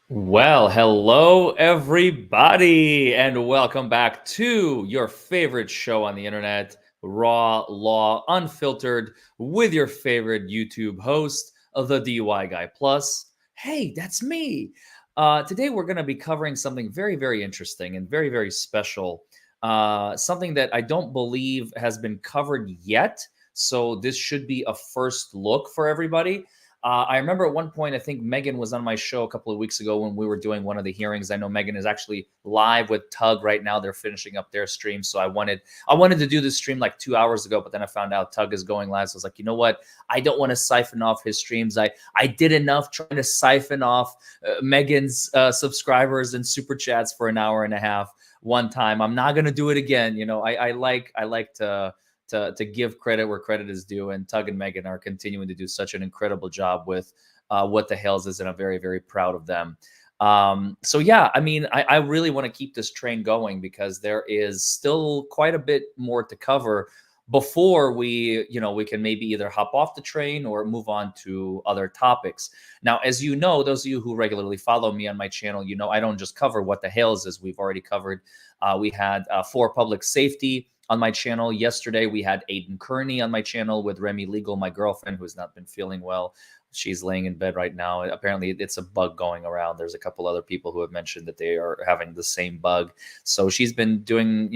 Well, hello everybody, and welcome back to your favorite show on the internet, Raw Law Unfiltered, with your favorite YouTube host, the DUI Guy Plus. Hey, that's me. Today we're going to be covering something very, very interesting and very, very special. Something that I don't believe has been covered yet. So this should be a first look for everybody. I remember at one point, I think Megan was on my show a couple of weeks ago when we were doing one of the hearings. I know Megan is actually live with Tug right now. They're finishing up their stream. So I wanted to do this stream like 2 hours ago, but then I found out Tug is going live. So I was like, you know what? I don't want to siphon off his streams. I did enough trying to siphon off Megan's subscribers and super chats for an hour and a half one time. I'm not gonna do it again. I like to give credit where credit is due, and Tug and Megan are continuing to do such an incredible job with what the Hales is, and I'm very, very proud of them. So yeah, I mean, I really want to keep this train going because there is still quite a bit more to cover before we can maybe either hop off the train or move on to other topics. Now, as you know, those of you who regularly follow me on my channel, I don't just cover what the Hales is. We've already covered. We had for public safety on my channel yesterday. We had Aiden Kearney on my channel with Remy Legal, my girlfriend, who's not been feeling well. She's laying in bed right now. Apparently, it's a bug going around. There's a couple other people who have mentioned that they are having the same bug. So she's been doing,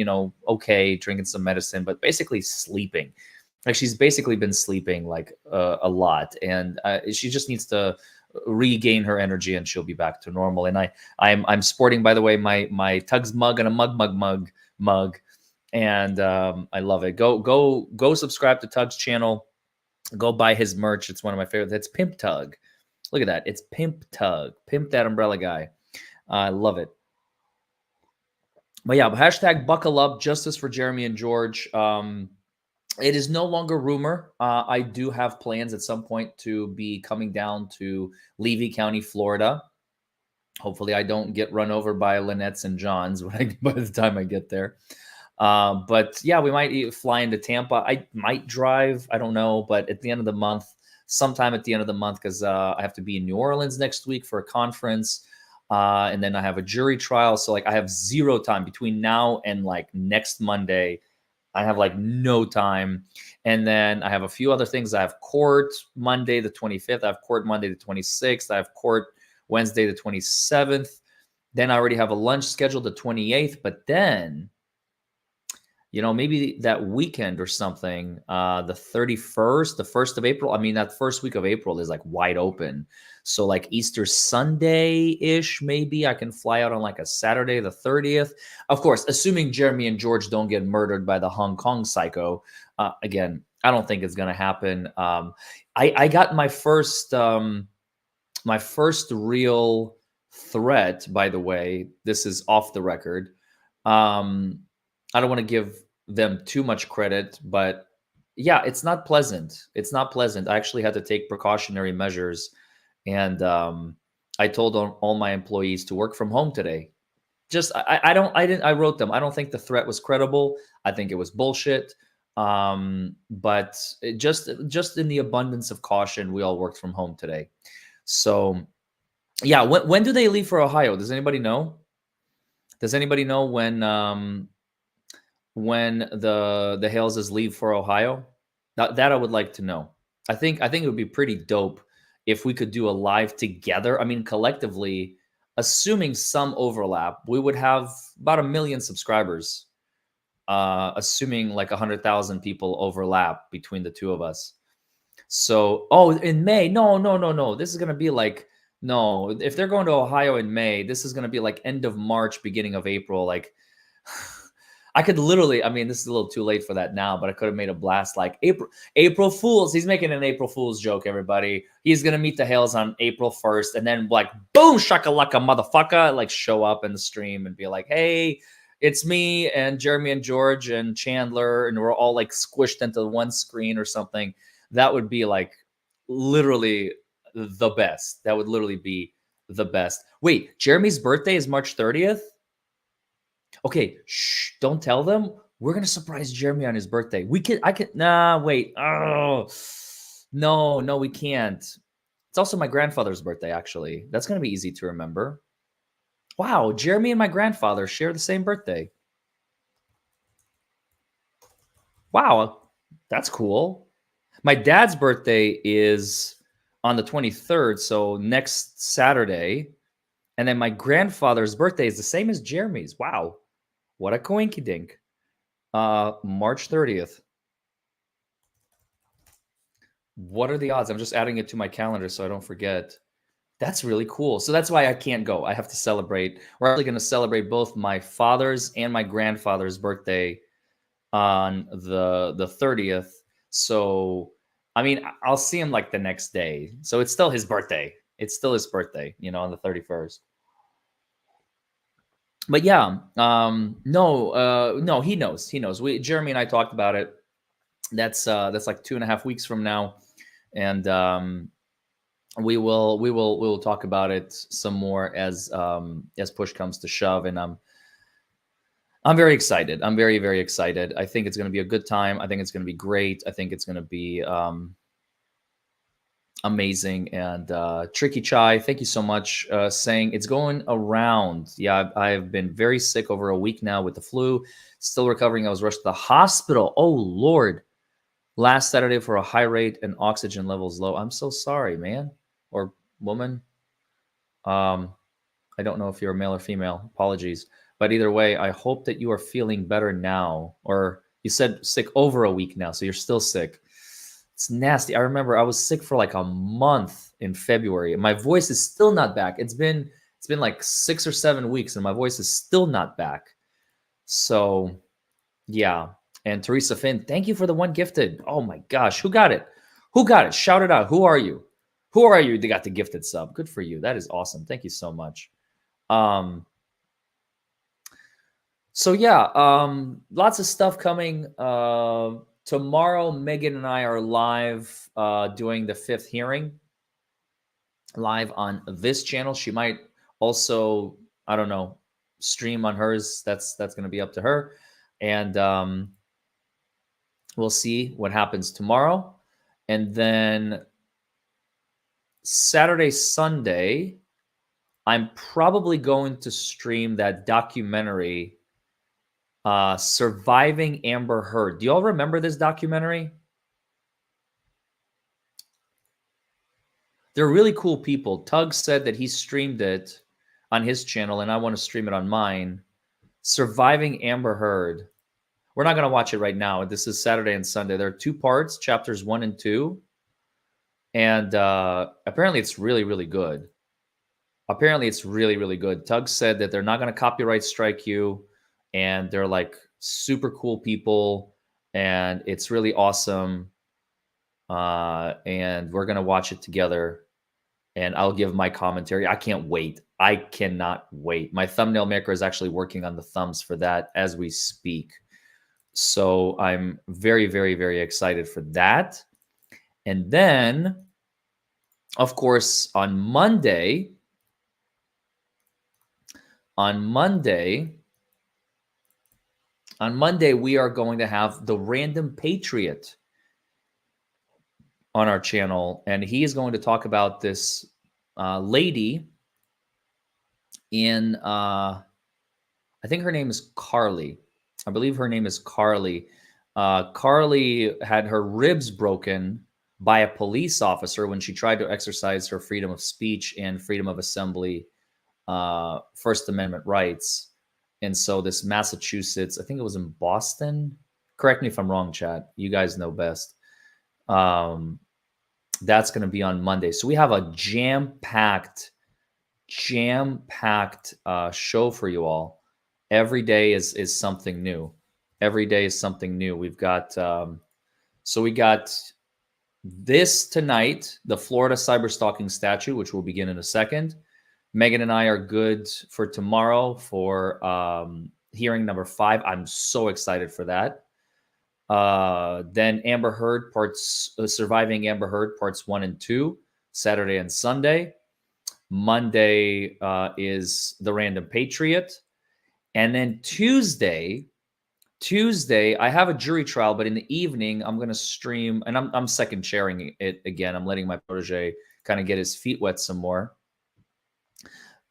okay, drinking some medicine, but basically sleeping. Like she's basically been sleeping like a lot, and she just needs to regain her energy, and she'll be back to normal. And I'm sporting, by the way, my Tugs mug and a mug, and I love it. Go subscribe to Tug's channel. Go buy his merch. It's one of my favorites. It's Pimp Tug. Look at that. It's Pimp Tug. Pimp that umbrella guy. I love it. But yeah, hashtag buckle up. Justice for Jeremy and George. It is no longer rumor. I do have plans at some point to be coming down to Levy County, Florida. Hopefully, I don't get run over by Lynette's and John's by the time I get there. But yeah, we might fly into Tampa. I might drive. I don't know. But at the end of the month, sometime at the end of the month, because I have to be in New Orleans next week for a conference. And then I have a jury trial. So like I have zero time between now and like next Monday. I have like no time. And then I have a few other things. I have court Monday, the 25th. I have court Monday, the 26th. I have court Wednesday, the 27th. Then I already have a lunch scheduled the 28th. But then maybe that weekend or something, the 31st, the 1st of April. I mean, that first week of April is like wide open. So like Easter Sunday-ish, maybe I can fly out on like a Saturday, the 30th. Of course, assuming Jeremy and George don't get murdered by the Hong Kong psycho. Again, I don't think it's going to happen. I got my first real threat, by the way. This is off the record. I don't want to give them too much credit, but yeah, it's not pleasant. It's not pleasant. I actually had to take precautionary measures, and I told all my employees to work from home today. I wrote them. I don't think the threat was credible. I think it was bullshit. But just in the abundance of caution, we all worked from home today. So yeah, when do they leave for Ohio? Does anybody know? Does anybody know when the Haleses leave for Ohio? That I would like to know. I think it would be pretty dope if we could do a live together. I mean, collectively, assuming some overlap, we would have about 1 million subscribers. Assuming like 100,000 people overlap between the two of us. So, in May? No. This is gonna be like no. If they're going to Ohio in May, this is gonna be like end of March, beginning of April. Like. I could literally, I mean, this is a little too late for that now, but I could have made a blast like April Fools. He's making an April Fool's joke, everybody. He's going to meet the Hales on April 1st, and then like, boom, shakalaka, motherfucker, like show up in the stream and be like, hey, it's me and Jeremy and George and Chandler, and we're all like squished into one screen or something. That would be like literally the best. That would literally be the best. Wait, Jeremy's birthday is March 30th? Okay, shh, don't tell them. We're gonna surprise Jeremy on his birthday. Wait. Oh, no, we can't. It's also my grandfather's birthday, actually. That's going to be easy to remember. Wow, Jeremy and my grandfather share the same birthday. Wow, that's cool. My dad's birthday is on the 23rd, so next Saturday. And then my grandfather's birthday is the same as Jeremy's. Wow, what a coinkydink. March 30th. What are the odds? I'm just adding it to my calendar so I don't forget. That's really cool. So that's why I can't go. I have to celebrate. We're actually going to celebrate both my father's and my grandfather's birthday on the 30th. So, I mean, I'll see him like the next day. So it's still his birthday. It's still his birthday, on the 31st. But yeah, no, he knows. He knows. Jeremy and I talked about it. That's like 2.5 weeks from now, and we will talk about it some more as push comes to shove. And I'm very excited. I'm very, very excited. I think it's going to be a good time. I think it's going to be great. I think it's going to be amazing. And Tricky Chai, thank you so much. Saying it's going around. Yeah, I've been very sick over a week now with the flu. Still recovering. I was rushed to the hospital. Oh, Lord. Last Saturday for a high rate and oxygen levels low. I'm so sorry, man or woman. I don't know if you're a male or female. Apologies. But either way, I hope that you are feeling better now. Or you said sick over a week now, so you're still sick. It's nasty. I remember I was sick for like a month in February, and my voice is still not back. It's been like 6 or 7 weeks, and my voice is still not back. So, yeah. And Teresa Finn, thank you for the one gifted. Oh my gosh, who got it? Who got it? Shout it out. Who are you? Who are you? They got the gifted sub. Good for you. That is awesome. Thank you so much. So yeah, lots of stuff coming. Tomorrow, Megan and I are live doing the 5th hearing live on this channel. She might also, I don't know, stream on hers. That's going to be up to her. And we'll see what happens tomorrow. And then Saturday, Sunday, I'm probably going to stream that documentary, Surviving Amber Heard. Do y'all remember this documentary? They're really cool people. Tug said that he streamed it on his channel, and I want to stream it on mine. Surviving Amber Heard. We're not going to watch it right now. This is Saturday and Sunday. There are 2 parts, chapters 1 and 2. And apparently it's really, really good. Apparently it's really, really good. Tug said that they're not going to copyright strike you. And they're like super cool people. And it's really awesome. And we're going to watch it together. And I'll give my commentary. I can't wait. I cannot wait. My thumbnail maker is actually working on the thumbs for that as we speak. So I'm very, very, very excited for that. And then, of course, on Monday, we are going to have the Random Patriot on our channel, and he is going to talk about this lady in, I think her name is Carly. I believe her name is Carly. Carly had her ribs broken by a police officer when she tried to exercise her freedom of speech and freedom of assembly, First Amendment rights. And so this Massachusetts, I think it was in Boston. Correct me if I'm wrong, chat. You guys know best. That's going to be on Monday. So we have a jam-packed show for you all. Every day is something new. Every day is something new. We've got, so we got this tonight, the Florida cyberstalking statute, which will begin in a second. Megan and I are good for tomorrow for hearing number 5. I'm so excited for that. Then Amber Heard Surviving Amber Heard parts 1 and 2, Saturday and Sunday. Monday is the Random Patriot. And then Tuesday, I have a jury trial, but in the evening, I'm going to stream, and I'm second chairing it again. I'm letting my protege kind of get his feet wet some more.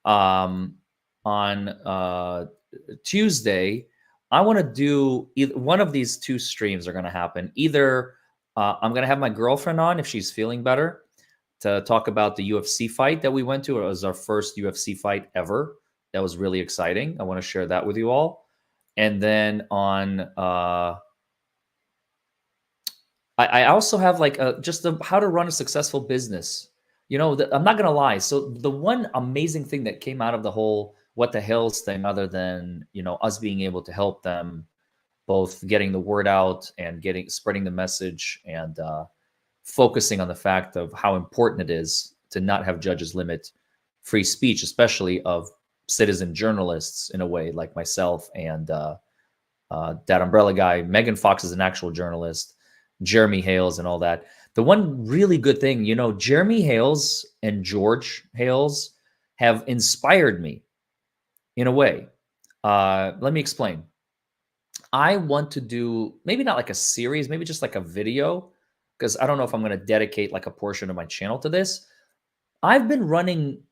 On Tuesday, I want to do one of these two streams are going to happen. Either I'm going to have my girlfriend on if she's feeling better to talk about the UFC fight that we went to. It was our first UFC fight ever. That was really exciting. I want to share that with you all. And then on, I also have like just how to run a successful business. You know, I'm not gonna lie. So the one amazing thing that came out of the whole what the hell's thing, other than us being able to help them both getting the word out and spreading the message and focusing on the fact of how important it is to not have judges limit free speech, especially of citizen journalists in a way like myself and that umbrella guy. Megan Fox is an actual journalist, Jeremy Hales and all that. The one really good thing, Jeremy Hales and George Hales have inspired me in a way. Let me explain. I want to do maybe not like a series, maybe just like a video, because I don't know if I'm going to dedicate like a portion of my channel to this. I've been running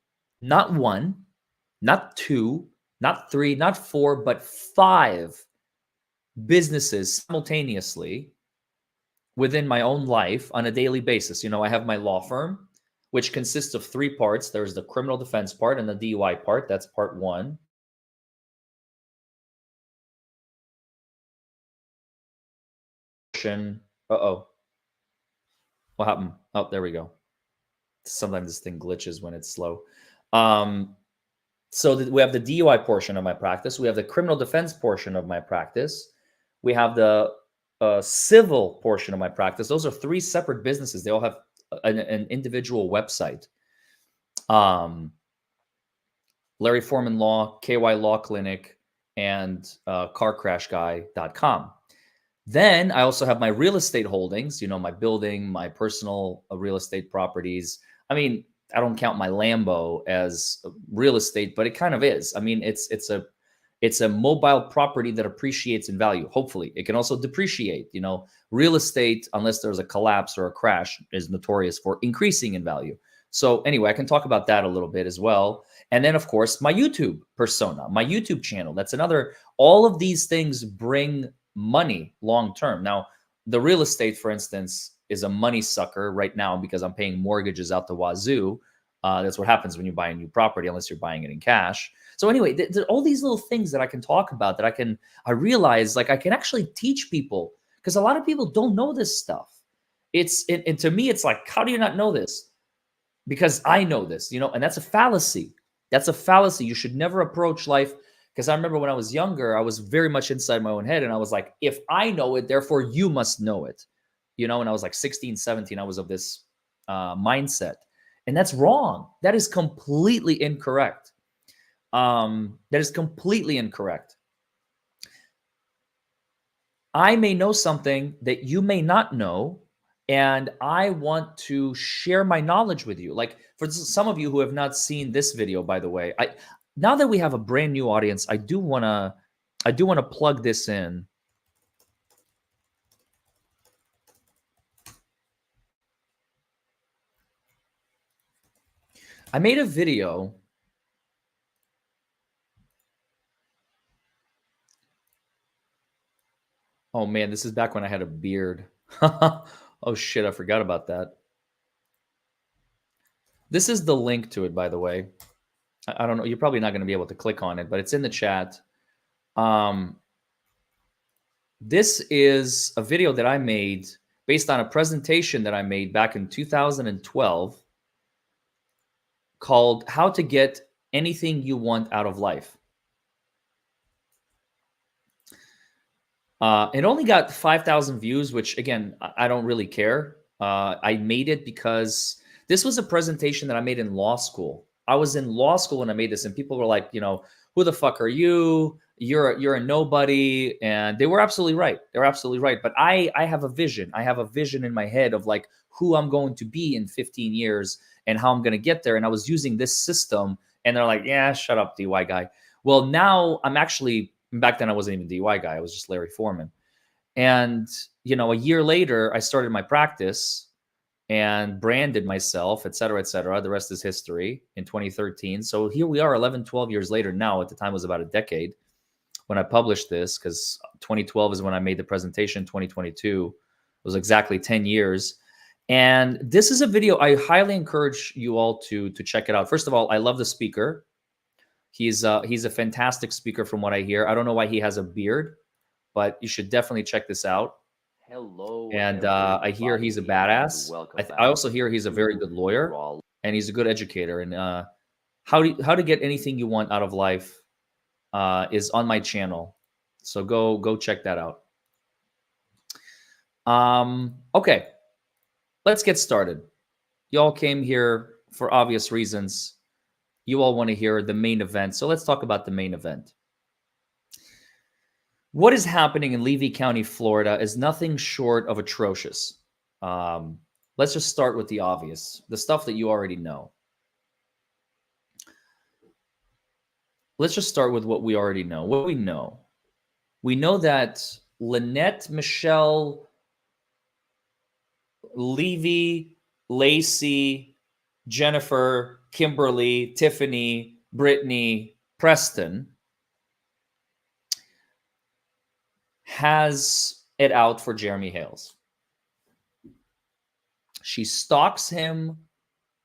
not one, not two, not three, not four, but 5 businesses simultaneously within my own life on a daily basis. I have my law firm, which consists of 3 parts. There's the criminal defense part and the DUI part. That's part 1. Uh-oh. What happened? Oh, there we go. Sometimes this thing glitches when it's slow. So we have the DUI portion of my practice. We have the criminal defense portion of my practice. We have the civil portion of my practice. Those are 3 separate businesses. They all have an individual website. Larry Foreman Law, KY Law Clinic, and carcrashguy.com. Then I also have my real estate holdings, my building, my personal real estate properties. I mean, I don't count my Lambo as real estate, but it kind of is. I mean, it's a mobile property that appreciates in value. Hopefully, it can also depreciate. Real estate, unless there's a collapse or a crash, is notorious for increasing in value. So anyway, I can talk about that a little bit as well. And then, of course, my YouTube persona, my YouTube channel. That's another. All of these things bring money long term. Now, the real estate, for instance, is a money sucker right now because I'm paying mortgages out the wazoo. That's what happens when you buy a new property, unless you're buying it in cash. So anyway, there are all these little things that I can talk about that I realize like I can actually teach people, because a lot of people don't know this stuff. And to me, it's like, how do you not know this? Because I know this, and that's a fallacy. That's a fallacy. You should never approach life. Because I remember when I was younger, I was very much inside my own head. And I was like, if I know it, therefore you must know it. And I was like 16, 17, I was of this mindset. And that's wrong. That is completely incorrect. That is completely incorrect. I may know something that you may not know, and I want to share my knowledge with you. Like for some of you who have not seen this video, by the way, now that we have a brand new audience, I do want to plug this in. I made a video. Oh man, this is back when I had a beard. Oh shit, I forgot about that. This is the link to it, by the way. I don't know. You're probably not going to be able to click on it, but it's in the chat. This is a video that I made based on a presentation that I made back in 2012 called How to Get Anything You Want Out of Life. It only got 5,000 views, which again, I don't really care. I made it because this was a presentation that I made in law school. I was in law school when I made this, and people were like, who the fuck are you? You're a nobody. And they were absolutely right. They're absolutely right. But I have a vision. I have a vision in my head of like who I'm going to be in 15 years and how I'm going to get there. And I was using this system, and they're like, yeah, shut up, DUI guy. Well, now I'm actually, back then I wasn't even DUI guy. I was just Larry Foreman. And, a year later, I started my practice. and branded myself, et cetera, et cetera. The rest is history in 2013. So here we are 11, 12 years later now. At the time, it was about a decade when I published this, because 2012 is when I made the presentation. 2022 was exactly 10 years. And this is a video I highly encourage you all to check it out. First of all, I love the speaker. He's a fantastic speaker from what I hear. I don't know why he has a beard, but you should definitely check this out. Hello, And I hear he's a badass. I also hear he's a very good lawyer, and he's a good educator. And how to get anything you want out of life is on my channel, so go check that out. Okay, let's get started. Y'all came here for obvious reasons. You all want to hear the main event, so let's talk about the main event. What is happening in Levy County, Florida is nothing short of atrocious. Let's just start with the obvious, the stuff that you already know. Let's just start with what we already know. What do we know? We know that Lynette Michelle, Levy, Lacey, Jennifer, Kimberly, Tiffany, Brittany, Preston has it out for Jeremy Hales. She stalks him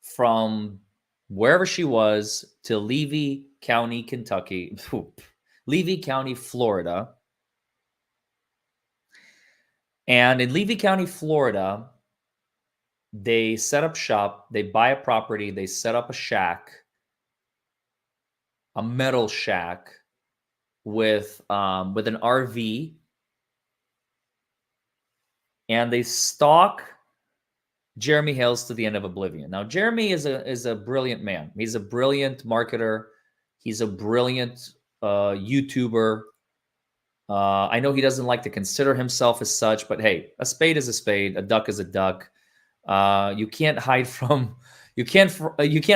from wherever she was to Levy County, Kentucky, Levy County, Florida. And in Levy County, Florida, they set up shop, they buy a property, they set up a shack, a metal shack with an RV, and they stalk Jeremy Hales to the end of oblivion. Now, Jeremy is a brilliant man. He's a brilliant marketer. He's a brilliant YouTuber. I know he doesn't like to consider himself as such, but hey, a spade is a spade, a duck is a duck. You can't hide from you can't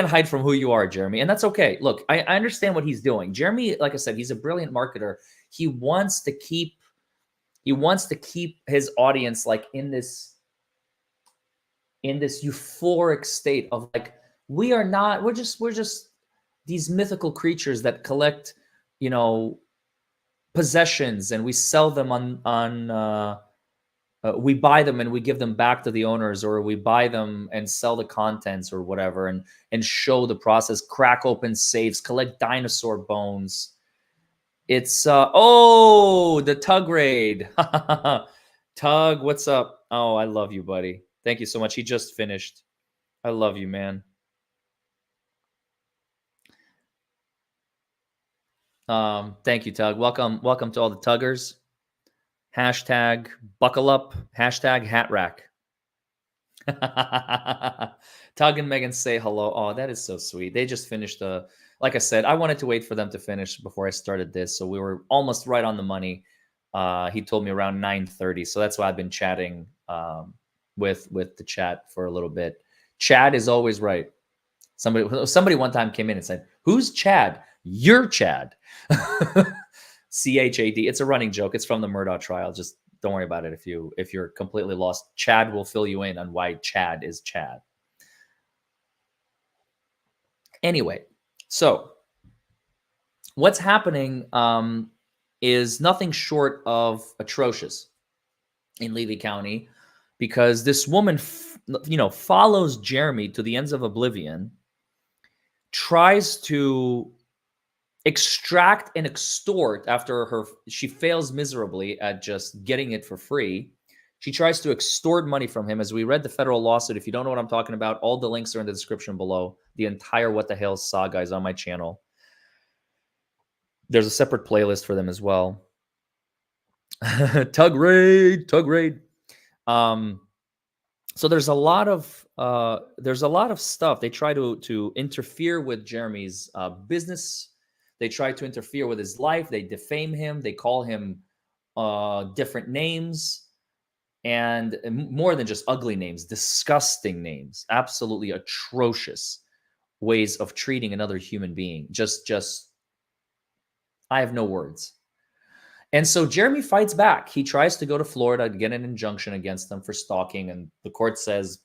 hide from who you are, Jeremy, and that's okay. Look, I understand what he's doing. Jeremy, like I said, he's a brilliant marketer. He wants to keep his audience like in this euphoric state of like, we're just these mythical creatures that collect, possessions, and we sell them on we buy them and we give them back to the owners, or we buy them and sell the contents or whatever, and show the process, crack open safes, collect dinosaur bones. It's the Tug raid. Tug, what's up? Oh, I love you, buddy. Thank you so much. He just finished. I love you, man. Thank you, Tug. Welcome to all the Tuggers. Hashtag buckle up. Hashtag hat rack. Tug and Megan say hello. Oh, that is so sweet. They just finished like I said, I wanted to wait for them to finish before I started this, so we were almost right on the money. He told me around 9:30, so that's why I've been chatting with the chat for a little bit. Chad is always right. Somebody one time came in and said, "Who's Chad?" You're Chad. CHAD. It's a running joke. It's from the Murdaugh trial. Just don't worry about it if you're completely lost. Chad will fill you in on why Chad is Chad. Anyway, so what's happening is nothing short of atrocious in Levy County, because this woman, follows Jeremy to the ends of oblivion, tries to extract and extort after she fails miserably at just getting it for free. She tries to extort money from him. As we read the federal lawsuit, if you don't know what I'm talking about, all the links are in the description below. The entire What the Hell saga is on my channel. There's a separate playlist for them as well. Tug raid. So there's a lot of stuff. They try to interfere with Jeremy's business. They try to interfere with his life. They defame him. They call him different names, and more than just ugly names, disgusting names, absolutely atrocious ways of treating another human being. Just, I have no words. And so Jeremy fights back. He tries to go to Florida to get an injunction against them for stalking, and the court says,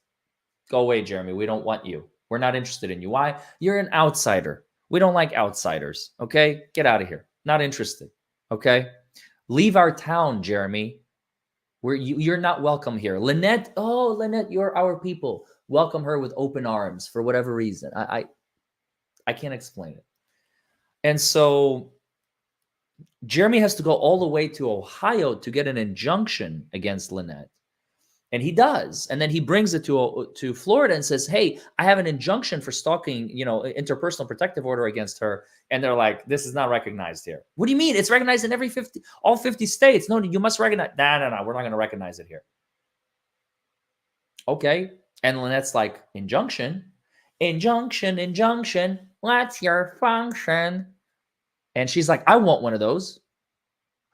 Go away, Jeremy. We don't want you. We're not interested in you. Why? You're an outsider. We don't like outsiders. Okay? Get out of here. Not interested. Okay? Leave our town, Jeremy. You're not welcome here. Lynette, oh, Lynette, you're our people. Welcome her with open arms for whatever reason. I can't explain it. And so Jeremy has to go all the way to Ohio to get an injunction against Lynette. And he does. And then he brings it to Florida and says, hey, I have an injunction for stalking, interpersonal protective order against her. And they're like, this is not recognized here. What do you mean? It's recognized in all 50 states. No, you must recognize. No, we're not going to recognize it here. Okay. And Lynette's like, injunction, what's your function? And she's like, I want one of those.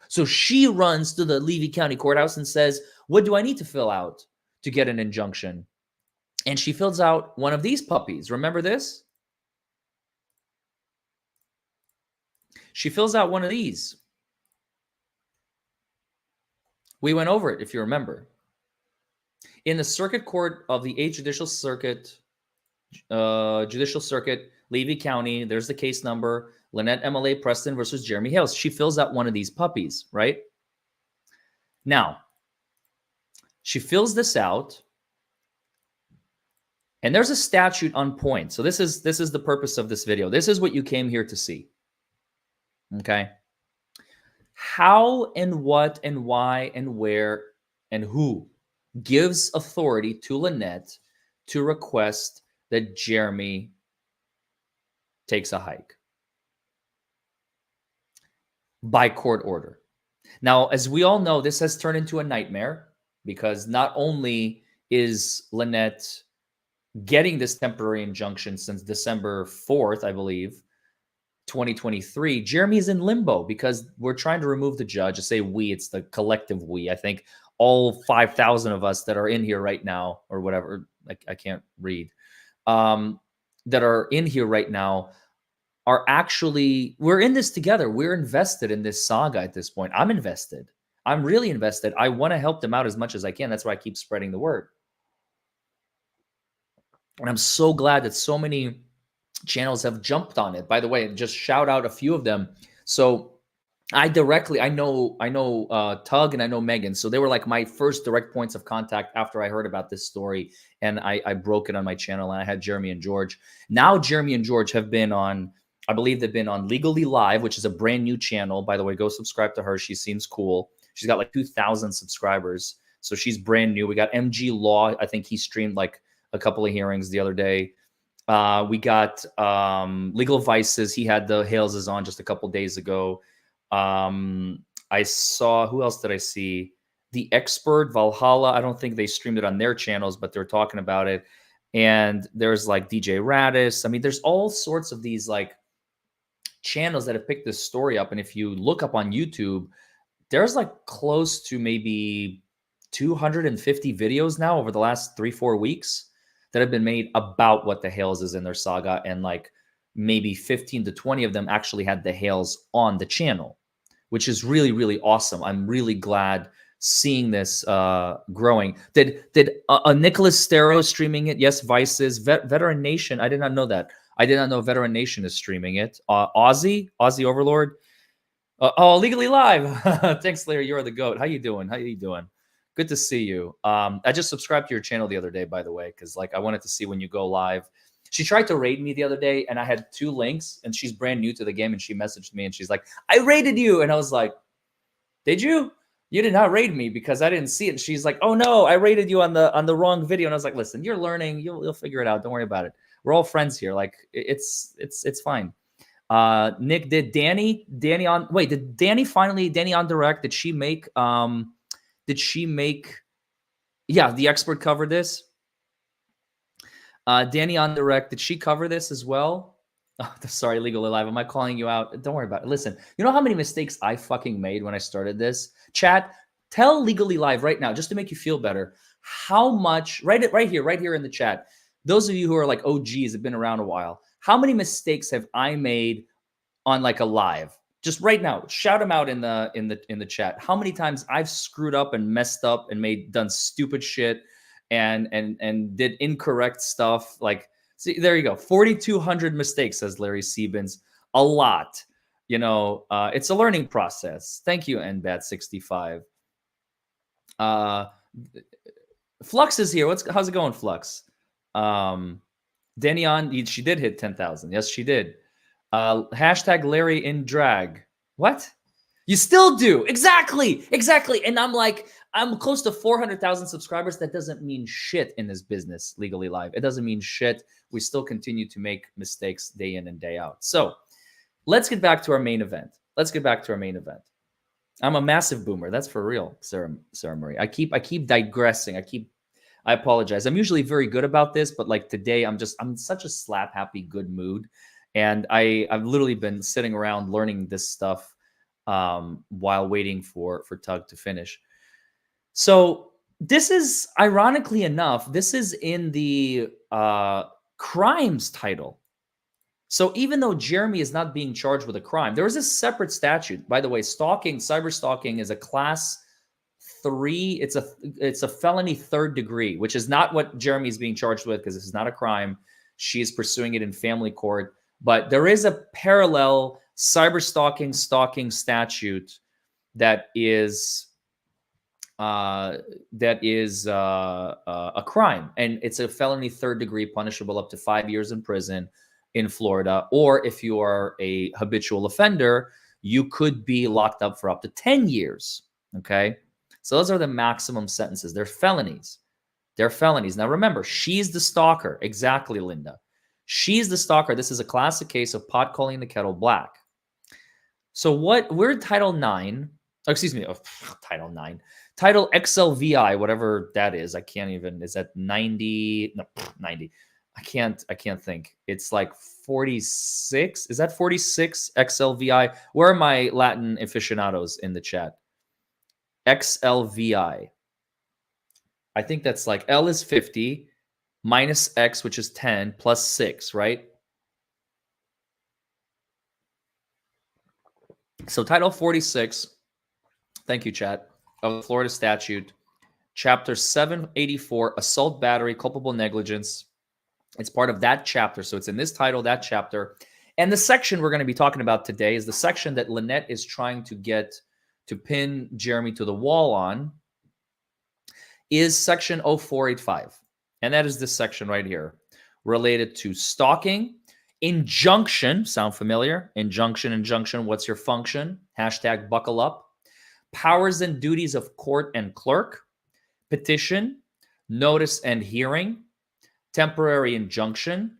So she runs to the Levy County courthouse and says, what do I need to fill out to get an injunction? And she fills out one of these puppies. Remember this? She fills out one of these. We went over it, if you remember. In the Circuit Court of the 8th Judicial Circuit, Levy County, there's the case number, Lynette Michelle Preston versus Jeremy Hales. She fills out one of these puppies, right? Now, she fills this out, and there's a statute on point. So this is the purpose of this video. This is what you came here to see. Okay? How and what and why and where and who gives authority to Lynette to request that Jeremy takes a hike? By court order. Now, as we all know, this has turned into a nightmare because not only is Lynette getting this temporary injunction since December 4th, I believe, 2023, Jeremy is in limbo because we're trying to remove the judge. I say we, it's the collective we. I think all 5,000 of us that are in here right now, or whatever, I can't read, that are in here right now are actually, we're in this together. We're invested in this saga at this point. I'm invested. I'm really invested. I want to help them out as much as I can. That's why I keep spreading the word. And I'm so glad that so many channels have jumped on it. By the way, just shout out a few of them. So I know Tug and I know Megan. So they were like my first direct points of contact after I heard about this story. And I broke it on my channel, and I had Jeremy and George. Now Jeremy and George have been on, I believe they've been on Legally Live, which is a brand new channel. By the way, go subscribe to her. She seems cool. She's got like 2,000 subscribers. So she's brand new. We got MG Law. I think he streamed like a couple of hearings the other day. We got Legal Vices. He had the Haleses on just a couple days ago. I saw, who else did I see? The Expert, Valhalla. I don't think they streamed it on their channels, but they're talking about it. And there's like DJ Radis. I mean, there's all sorts of these like channels that have picked this story up. And if you look up on YouTube, there's like close to maybe 250 videos now over the last 3-4 weeks that have been made about what the Hales is in their saga. And like maybe 15 to 20 of them actually had the Hales on the channel, which is really, really awesome. I'm really glad seeing this growing. Did Inkeles Stero streaming it? Yes, Vices. Veteran Nation. I did not know that. I did not know Veteran Nation is streaming it. Aussie Overlord. Legally Live. Thanks, Larry. You're the GOAT. How you doing? Good to see you. I just subscribed to your channel the other day, by the way, because like I wanted to see when you go live. She tried to raid me the other day, and I had 2 links, and she's brand new to the game, and she messaged me, and she's like, I raided you. And I was like, did you? You did not raid me because I didn't see it. And she's like, oh no, I raided you on the wrong video. And I was like, listen, you're learning. You'll figure it out. Don't worry about it. We're all friends here. Like it's fine. Nick, did Danny on direct? Did she make yeah, the Expert covered this? Danny on direct, did she cover this as well? Oh, sorry, Legally Live. Am I calling you out? Don't worry about it. Listen, you know how many mistakes I fucking made when I started this? Chat, tell Legally Live right now, just to make you feel better, how much, right here in the chat, those of you who are like OGs, have been around a while, how many mistakes have I made on like a live? Just right now, shout them out in the chat. How many times I've screwed up and messed up and done stupid shit and did incorrect stuff. Like, see, there you go. 4,200 mistakes, says Larry Siebens. A lot. It's a learning process. Thank you, NBAT65. Flux is here. How's it going, Flux? Denion, she did hit 10,000. Yes, she did. Hashtag Larry in drag. What? You still do. Exactly. And I'm like, I'm close to 400,000 subscribers. That doesn't mean shit in this business, Legally Live. It doesn't mean shit. We still continue to make mistakes day in and day out. So let's get back to our main event. I'm a massive boomer. That's for real, Sarah Marie. I keep digressing. I apologize. I'm usually very good about this, but like today, I'm in such a slap happy good mood. And I've literally been sitting around learning this stuff while waiting for Tug to finish. So this is, ironically enough, this is in the crimes title. So even though Jeremy is not being charged with a crime, there is a separate statute. By the way, cyber stalking is a class 3. It's a felony 3rd degree, which is not what Jeremy is being charged with, because this is not a crime. She is pursuing it in family court. But there is a parallel cyber stalking statute that is a crime, and it's a felony 3rd degree, punishable up to 5 years in prison in Florida. Or if you are a habitual offender, you could be locked up for up to 10 years. Okay. So those are the maximum sentences. They're felonies. Now remember, she's the stalker. Exactly, Linda. She's the stalker. This is a classic case of pot calling the kettle black. So we're Title 9. Title 9. Title XLVI, whatever that is. I can't even, is that 90? No, 90. I can't think. It's like 46. Is that 46 XLVI? Where are my Latin aficionados in the chat? XLVI. I think that's like L is 50 minus X, which is 10 plus 6, right? So Title 46, thank you, chat, of the Florida Statute, Chapter 784, assault, battery, culpable negligence. It's part of that chapter. So it's in this title, that chapter. And the section we're going to be talking about today is the section that Lynette is trying to get to pin Jeremy to the wall on, is section 0485. And that is this section right here, related to stalking, injunction. Sound familiar? Injunction. What's your function? Hashtag buckle up. Powers and duties of court and clerk, petition, notice and hearing, temporary injunction,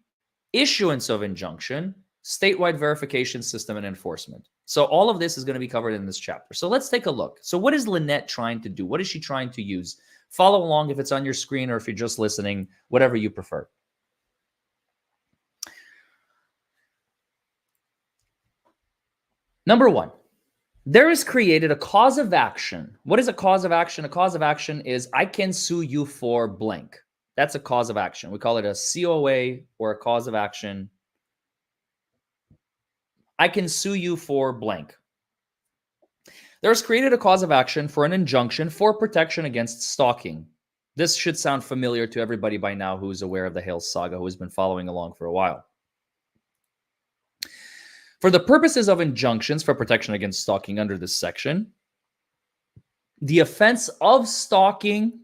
issuance of injunction, statewide verification system, and enforcement. So all of this is going to be covered in this chapter. So let's take a look. So what is Lynette trying to do? What is she trying to use? Follow along if it's on your screen or if you're just listening, whatever you prefer. Number 1, there is created a cause of action. What is a cause of action? A cause of action is I can sue you for blank. That's a cause of action. We call it a COA or a cause of action. I can sue you for blank. There's created a cause of action for an injunction for protection against stalking. This should sound familiar to everybody by now who's aware of the Hales saga, who has been following along for a while. For the purposes of injunctions for protection against stalking under this section, the offense of stalking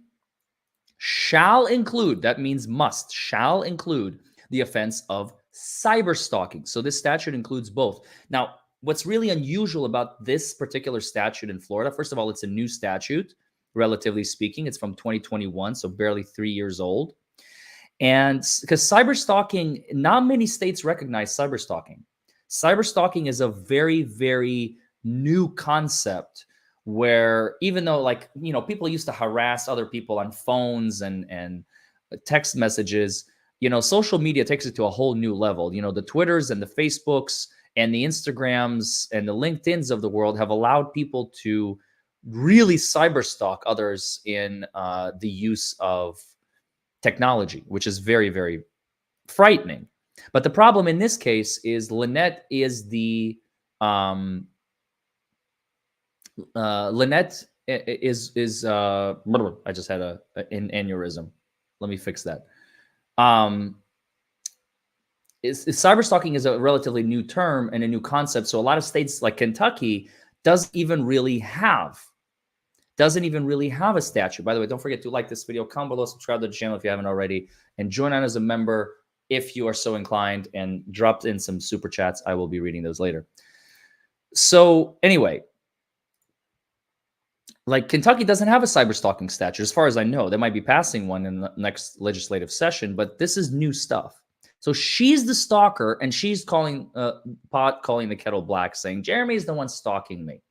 shall include, that means must, shall include the offense of cyber stalking. So this statute includes both. Now, what's really unusual about this particular statute in Florida, first of all, it's a new statute, relatively speaking. It's from 2021, so barely 3 years old. And because cyber stalking, not many states recognize cyber stalking. Cyber stalking is a very, very new concept where even though, like, you know, people used to harass other people on phones and text messages, you know, social media takes it to a whole new level. You know, the Twitters and the Facebooks and the Instagrams and the LinkedIns of the world have allowed people to really cyber stalk others in the use of technology, which is very, very frightening. But the problem in this case is Lynette is the Lynette is I just had an aneurysm. Let me fix that. Cyberstalking is a relatively new term and a new concept. So a lot of states like Kentucky doesn't even really have a statute. By the way, don't forget to like this video, comment below, subscribe to the channel if you haven't already, and join on as a member if you are so inclined, and dropped in some super chats. I will be reading those later. So anyway, like Kentucky doesn't have a cyberstalking statute as far as I know. They might be passing one in the next legislative session, but this is new stuff. So she's the stalker, and she's calling the kettle black, saying Jeremy's the one stalking me.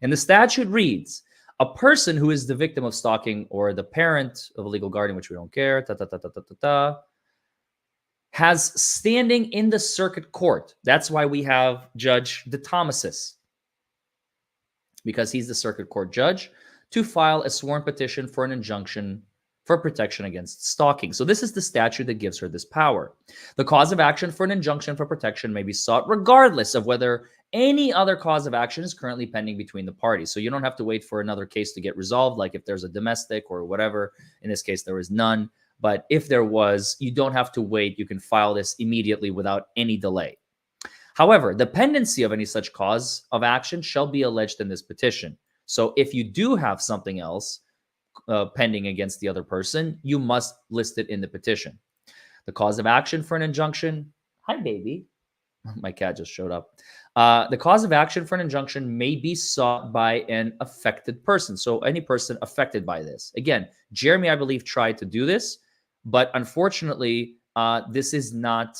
And the statute reads, a person who is the victim of stalking or the parent of a legal guardian, which we don't care, has standing in the circuit court. That's why we have Judge DeThomasis, because he's the circuit court judge, to file a sworn petition for an injunction for protection against stalking. So this is the statute that gives her this power. The cause of action for an injunction for protection may be sought regardless of whether any other cause of action is currently pending between the parties. So you don't have to wait for another case to get resolved, like if there's a domestic or whatever. In this case, there was none. But if there was, you don't have to wait. You can file this immediately without any delay. However, the pendency of any such cause of action shall be alleged in this petition. So if you do have something else pending against the other person, you must list it in the petition. The cause of action for an injunction. Hi, baby. My cat just showed up. The cause of action for an injunction may be sought by an affected person. So any person affected by this. Again, Jeremy, I believe, tried to do this, but unfortunately, this is not...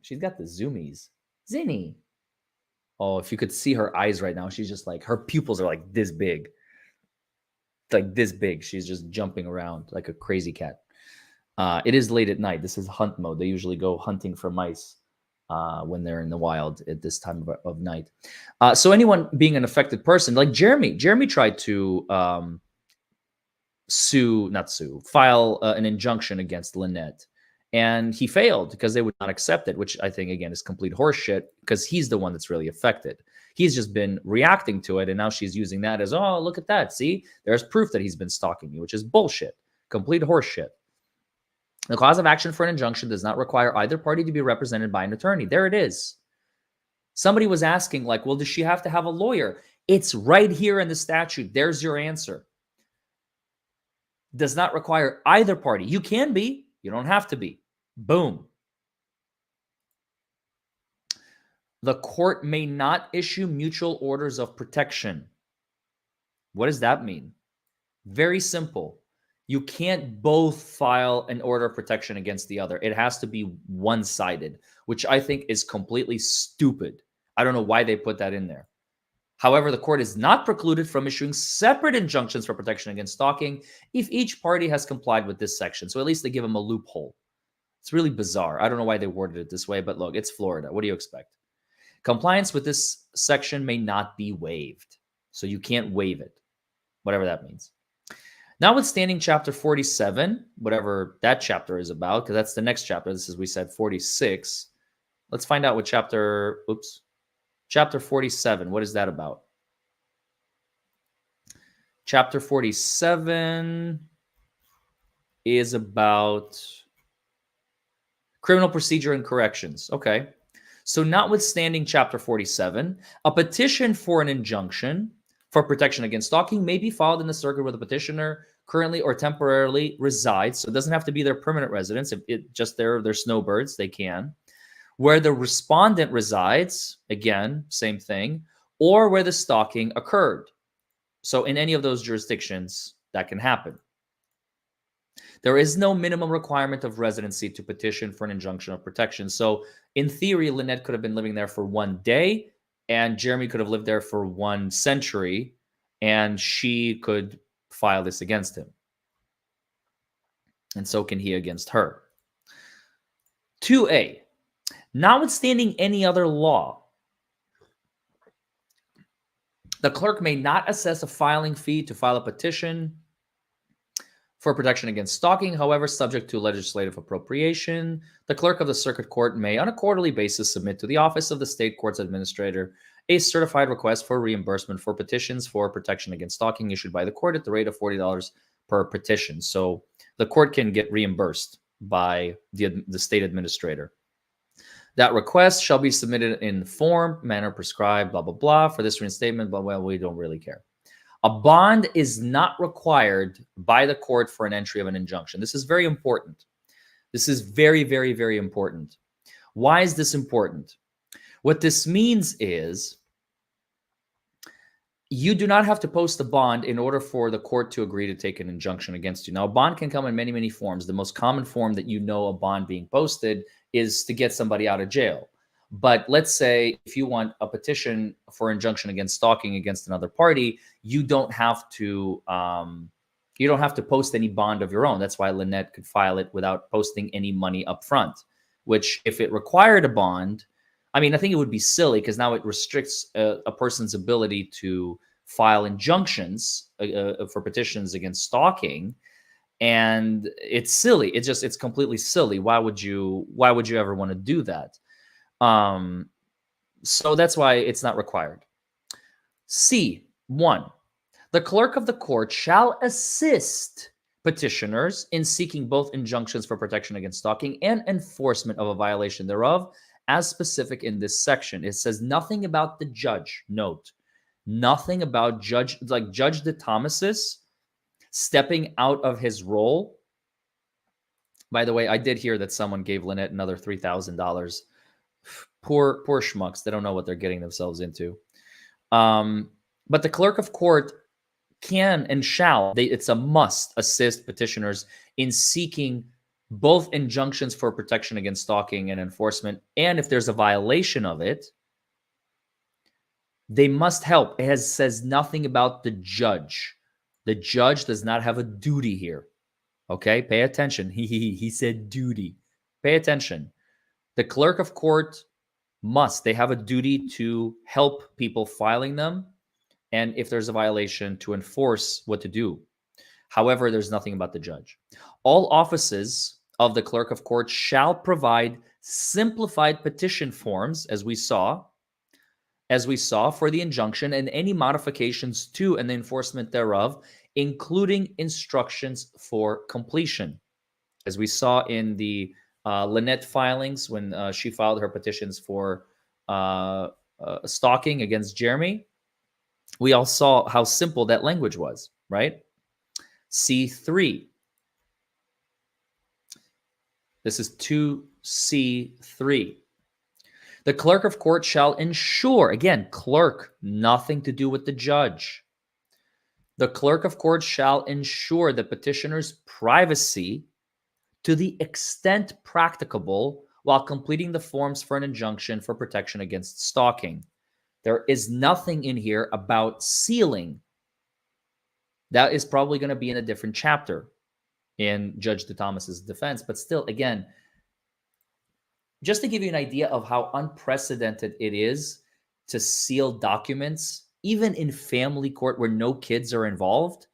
she's got the zoomies. Zinni. Oh, if you could see her eyes right now, she's just like, her pupils are like this big. Like this big. She's just jumping around like a crazy cat. It is late at night. This is hunt mode. They usually go hunting for mice when they're in the wild at this time of night. So anyone being an affected person, like Jeremy tried to file an injunction against Lynette. And he failed because they would not accept it, which I think, again, is complete horseshit, because he's the one that's really affected. He's just been reacting to it, and now she's using that as, oh, look at that. See, there's proof that he's been stalking you, which is bullshit, complete horseshit. The cause of action for an injunction does not require either party to be represented by an attorney. There it is. Somebody was asking, like, well, does she have to have a lawyer? It's right here in the statute. There's your answer. Does not require either party. You can be. You don't have to be. Boom. The court may not issue mutual orders of protection. What does that mean? Very simple. You can't both file an order of protection against the other. It has to be one-sided, which I think is completely stupid. I don't know why they put that in there. However, the court is not precluded from issuing separate injunctions for protection against stalking if each party has complied with this section. So at least they give them a loophole. It's really bizarre. I don't know why they worded it this way, but look, it's Florida. What do you expect? Compliance with this section may not be waived. So you can't waive it, whatever that means. Notwithstanding Chapter 47, whatever that chapter is about, because that's the next chapter. This is, we said, 46. Let's find out what Chapter 47, what is that about? Chapter 47 is about criminal procedure and corrections. Okay. So notwithstanding Chapter 47, a petition for an injunction for protection against stalking may be filed in the circuit where the petitioner currently or temporarily resides. So it doesn't have to be their permanent residence. If it just they're snowbirds, they can. Where the respondent resides, again, same thing, or where the stalking occurred. So in any of those jurisdictions, that can happen. There is no minimum requirement of residency to petition for an injunction of protection. So in theory, Lynette could have been living there for 1 day, and Jeremy could have lived there for 1 century, and she could file this against him. And so can he against her. 2A. Notwithstanding any other law, the clerk may not assess a filing fee to file a petition for protection against stalking. However, subject to legislative appropriation, the clerk of the circuit court may, on a quarterly basis, submit to the office of the state court's administrator a certified request for reimbursement for petitions for protection against stalking issued by the court at the rate of $40 per petition. So the court can get reimbursed by the state administrator. That request shall be submitted in form, manner prescribed, blah, blah, blah, for this reinstatement, but well, we don't really care. A bond is not required by the court for an entry of an injunction. This is very important. This is very, very, very important. Why is this important? What this means is you do not have to post a bond in order for the court to agree to take an injunction against you. Now, a bond can come in many, many forms. The most common form that you know a bond being posted is to get somebody out of jail. But let's say if you want a petition for injunction against stalking against another party, you don't have to post any bond of your own. That's why Lynette could file it without posting any money up front, which if it required a bond, I mean, I think it would be silly because now it restricts a person's ability to file injunctions for petitions against stalking. And it's silly. It's completely silly. Why would you ever want to do that? So that's why it's not required. C1, the clerk of the court shall assist petitioners in seeking both injunctions for protection against stalking and enforcement of a violation thereof, as specific in this section. It says nothing about the judge. Note, nothing about Judge DeThomasis stepping out of his role. By the way, I did hear that someone gave Lynette another $3,000. Poor schmucks. They don't know what they're getting themselves into. But the clerk of court can and shall, it's a must, assist petitioners in seeking both injunctions for protection against stalking and enforcement. And if there's a violation of it, they must help. It says nothing about the judge. The judge does not have a duty here. Okay, pay attention. He said duty. Pay attention. The clerk of court they have a duty to help people filing them, and if there's a violation, to enforce what to do. However, there's nothing about the judge. All offices of the clerk of court shall provide simplified petition forms, as we saw for the injunction and any modifications to and the enforcement thereof, including instructions for completion. As we saw in the Lynette filings when she filed her petitions for stalking against Jeremy, we all saw how simple that language was, right? C3. This is 2C3. The clerk of court shall ensure, again, clerk, nothing to do with the judge. The clerk of court shall ensure the petitioner's privacy to the extent practicable while completing the forms for an injunction for protection against stalking. There is nothing in here about sealing. That is probably going to be in a different chapter in Judge DeThomas's defense. But still, again, just to give you an idea of how unprecedented it is to seal documents, even in family court where no kids are involved,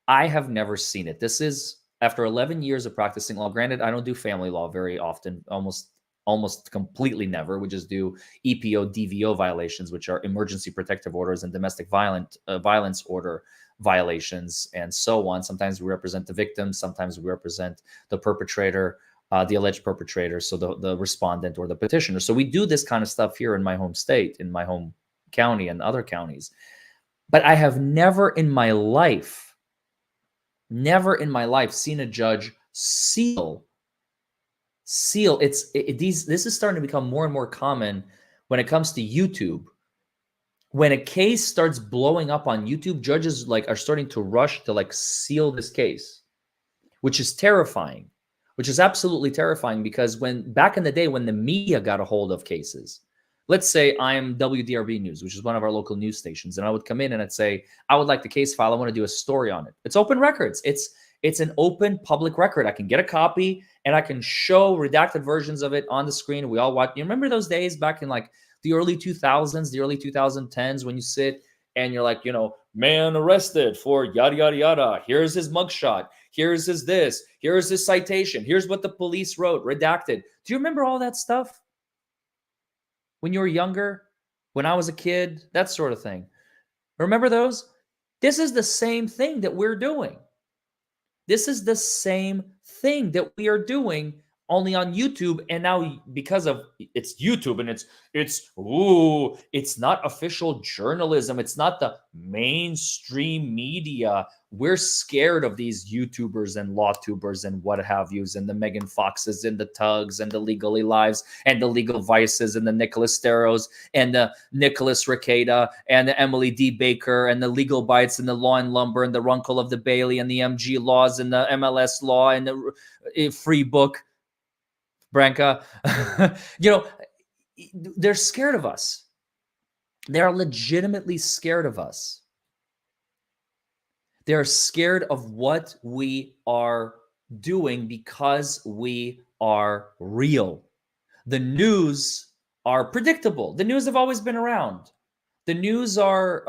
I have never seen it. This is after 11 years of practicing law. Granted, I don't do family law very often, almost completely never. We just do EPO, DVO violations, which are emergency protective orders and domestic violence order violations, and so on. Sometimes we represent the victim. Sometimes we represent the perpetrator, the alleged perpetrator, so the respondent or the petitioner. So we do this kind of stuff here in my home state, in my home county and other counties. But I have never in my life seen a judge seal. This is starting to become more and more common when it comes to YouTube. When a case starts blowing up on YouTube, judges are starting to rush to seal this case, which is terrifying, which is absolutely terrifying, because back in the day when the media got a hold of cases, let's say I'm WDRB News, which is one of our local news stations, and I would come in and I'd say, I would like the case file. I want to do a story on it. It's open records. It's an open public record. I can get a copy and I can show redacted versions of it on the screen. We all watch. You remember those days back in the early 2000s, the early 2010s, when you sit and you're like, man arrested for yada, yada, yada. Here's his mugshot. Here's his this. Here's his citation. Here's what the police wrote, redacted. Do you remember all that stuff when you were younger? when I was a kid, that sort of thing. Remember those? This is the same thing that we're doing. This is the same thing that we are doing only on YouTube. And now because of it's YouTube and it's not official journalism. It's not the mainstream media. We're scared of these YouTubers and lawtubers and what have yous and the Megan Foxes and the Tugs and the Legally Lives and the Legal Vices and the Nicholas Steros and the Nicholas Requeta and the Emily D. Baker and the Legal Bites and the Law and Lumber and the Runkle of the Bailey and the MG Laws and the MLS Law and the Free Book, Branca. They're scared of us. They are legitimately scared of us. They're scared of what we are doing because we are real. The news are predictable. The news have always been around. The news are,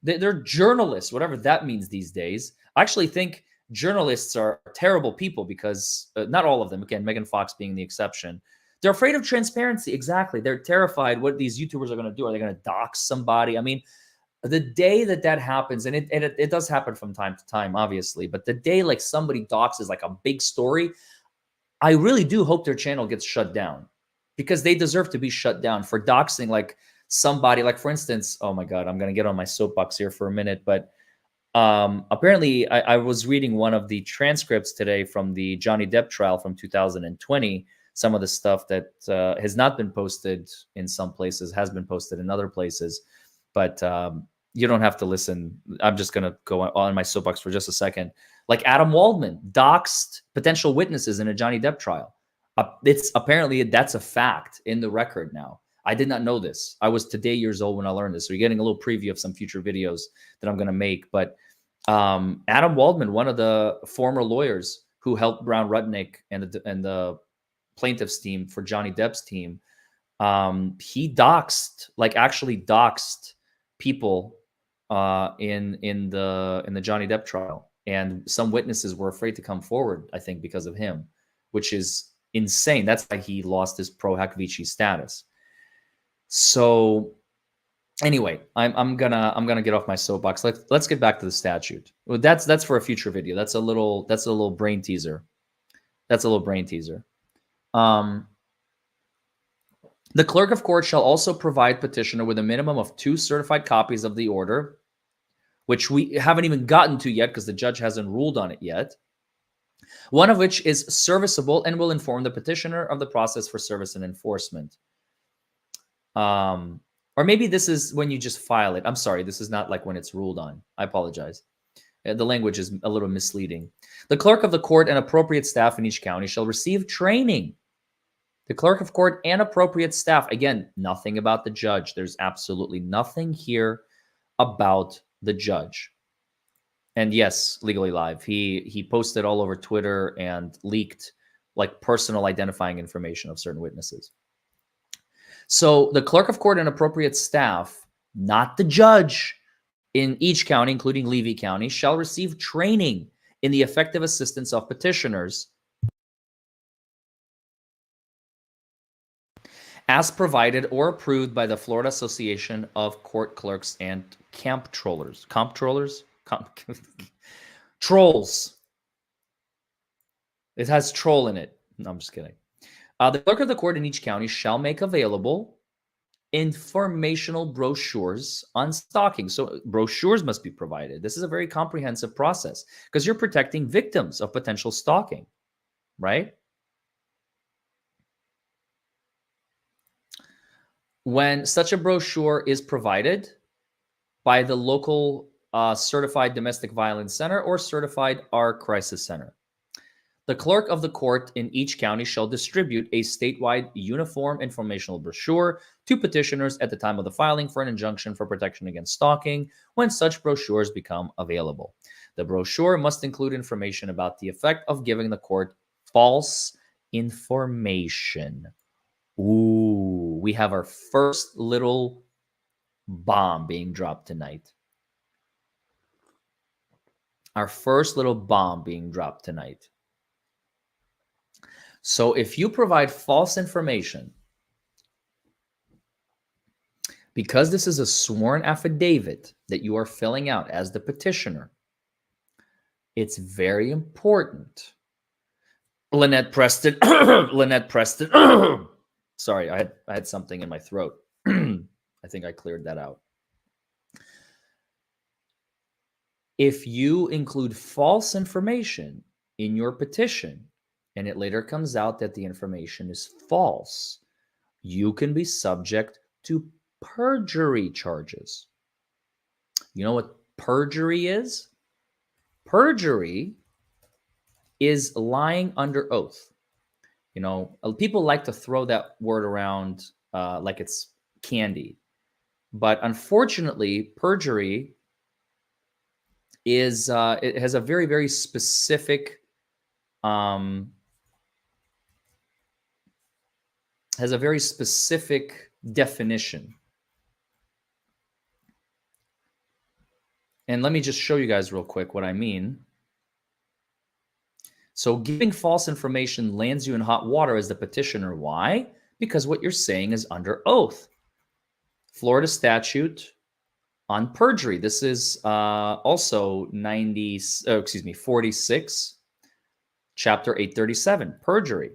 they're journalists, whatever that means these days. I actually think journalists are terrible people because not all of them, again, Megan Fox being the exception. They're afraid of transparency. Exactly. They're terrified what these YouTubers are going to do. Are they going to dox somebody? I mean, the day that happens, and it does happen from time to time, obviously, but the day like somebody doxes like a big story, I really do hope their channel gets shut down because they deserve to be shut down for doxing like somebody, like for instance, oh my God, I'm going to get on my soapbox here for a minute, but apparently I was reading one of the transcripts today from the Johnny Depp trial from 2020. Some of the stuff that has not been posted in some places has been posted in other places, but you don't have to listen. I'm just going to go on my soapbox for just a second. Like Adam Waldman doxed potential witnesses in a Johnny Depp trial. It's apparently that's a fact in the record now. I did not know this. I was today years old when I learned this. So you're getting a little preview of some future videos that I'm going to make. But Adam Waldman, one of the former lawyers who helped Brown Rudnick and the plaintiff's team for Johnny Depp's team, he actually doxed people in the Johnny Depp trial, and some witnesses were afraid to come forward, I think, because of him, which is insane. That's why he lost his pro hac vici status. So anyway, I'm gonna get off my soapbox. Let's get back to the statute. Well, that's for a future video. That's a little brain teaser. That's a little brain teaser. The clerk of court shall also provide petitioner with a minimum of 2 certified copies of the order, which we haven't even gotten to yet because the judge hasn't ruled on it yet. One of which is serviceable and will inform the petitioner of the process for service and enforcement. Or maybe this is when you just file it. I'm sorry, this is not like when it's ruled on. I apologize. The language is a little misleading. The clerk of the court and appropriate staff in each county shall receive training. The clerk of court and appropriate staff. Again, nothing about the judge. There's absolutely nothing here about the judge. And yes, Legally Live. He posted all over Twitter and leaked like personal identifying information of certain witnesses. So the clerk of court and appropriate staff, not the judge, in each county, including Levy County, shall receive training in the effective assistance of petitioners as provided or approved by the Florida Association of Court Clerks and Comptrollers. Trolls. It has troll in it. No, I'm just kidding. The clerk of the court in each county shall make available informational brochures on stalking. So brochures must be provided. This is a very comprehensive process because you're protecting victims of potential stalking, right? When such a brochure is provided by the local certified domestic violence center or certified R crisis center, the clerk of the court in each county shall distribute a statewide uniform informational brochure to petitioners at the time of the filing for an injunction for protection against stalking when such brochures become available. The brochure must include information about the effect of giving the court false information. Ooh, we have our first little bomb being dropped tonight. Our first little bomb being dropped tonight. So if you provide false information Because this is a sworn affidavit that you are filling out as the petitioner, it's very important. Lynette Preston, Lynette Preston. Sorry, I had something in my throat. I think I cleared that out. If you include false information in your petition and it later comes out that the information is false, you can be subject to perjury charges. You know what perjury is? Perjury is lying under oath. You know, people like to throw that word around like it's candy. But unfortunately, perjury is it has a very, very specific definition. And let me just show you guys real quick what I mean. So giving false information lands you in hot water as the petitioner. Why? Because what you're saying is under oath. Florida statute on perjury. This is also 46, chapter 837, perjury.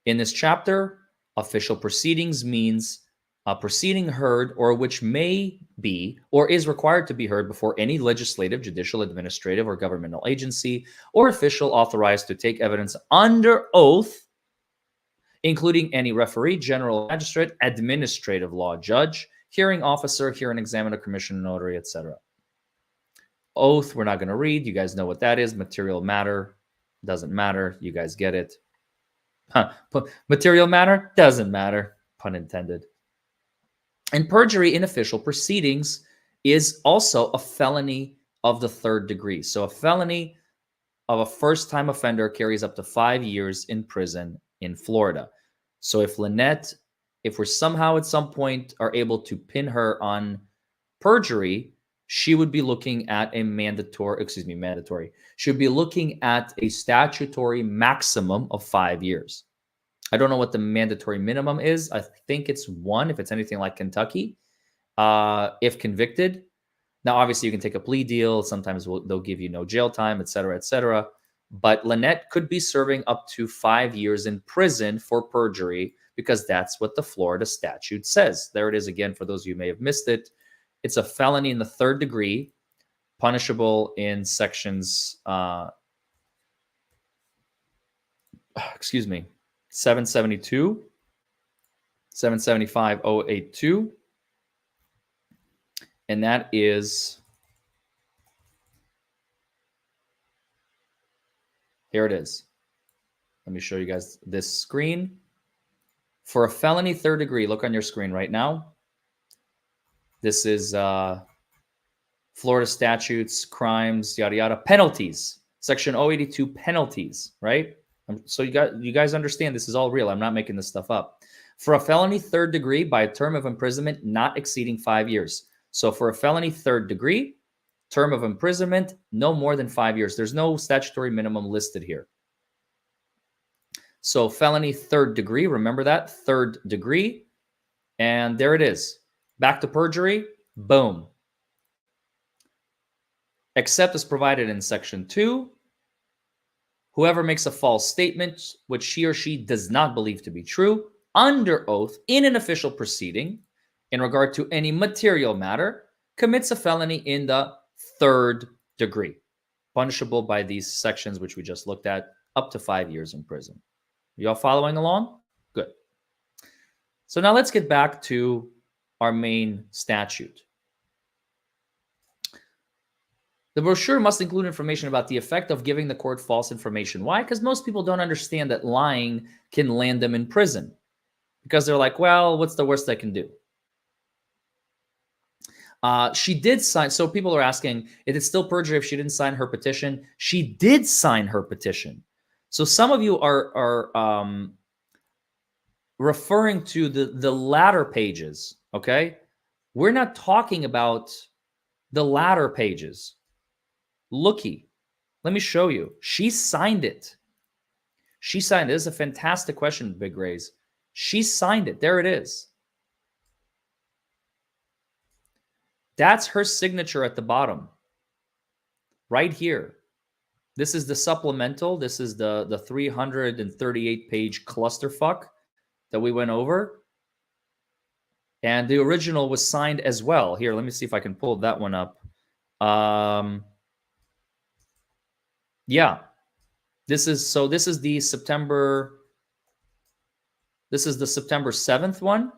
In this chapter, official proceedings means a proceeding heard or which may be or is required to be heard before any legislative, judicial, administrative, or governmental agency or official authorized to take evidence under oath, including any referee, general magistrate, administrative law judge, hearing officer, hearing examiner, commissioner, notary, etc. Oath, we're not going to read. You guys know what that is. Material matter, doesn't matter. You guys get it. Material matter, doesn't matter. Pun intended. And perjury in official proceedings is also a felony of the third degree. So a felony of a first-time offender carries up to 5 years in prison in Florida. So if Lynette, if we're somehow at some point are able to pin her on perjury, she would be looking at a mandatory. She would be looking at a statutory maximum of 5 years. I don't know what the mandatory minimum is. I think it's 1 if it's anything like Kentucky, if convicted. Now, obviously, you can take a plea deal. Sometimes they'll give you no jail time, et cetera, et cetera. But Lynette could be serving up to 5 years in prison for perjury because that's what the Florida statute says. There it is again for those of you who may have missed it. It's a felony in the third degree, punishable in sections, 772, 775-082. And that is, here it is. Let me show you guys this screen. For a felony third degree, look on your screen right now. This is Florida statutes, crimes, yada, yada, penalties. Section 082, penalties, right? So you guys understand this is all real. I'm not making this stuff up. For a felony third degree by a term of imprisonment not exceeding 5 years. So for a felony third degree, term of imprisonment no more than 5 years. There's no statutory minimum listed here. So felony third degree, remember that, third degree. And there it is. Back to perjury, boom. Except as provided in section 2, whoever makes a false statement which he or she does not believe to be true under oath in an official proceeding in regard to any material matter commits a felony in the third degree, punishable by these sections which we just looked at, up to 5 years in prison. You all following along? Good. So now let's get back to our main statute. The brochure must include information about the effect of giving the court false information. Why? Because most people don't understand that lying can land them in prison. Because they're like, well, what's the worst I can do? She did sign. So people are asking, is it still perjury if she didn't sign her petition? She did sign her petition. So some of you are referring to the latter pages, okay? We're not talking about the latter pages. Looky, let me show you. She signed it. She signed it. This is a fantastic question, Big Rays. She signed it. There it is. That's her signature at the bottom, right here. This is the supplemental. This is the 338-page clusterfuck that we went over. And the original was signed as well. Here, let me see if I can pull that one up. Yeah. This is the September 7th one.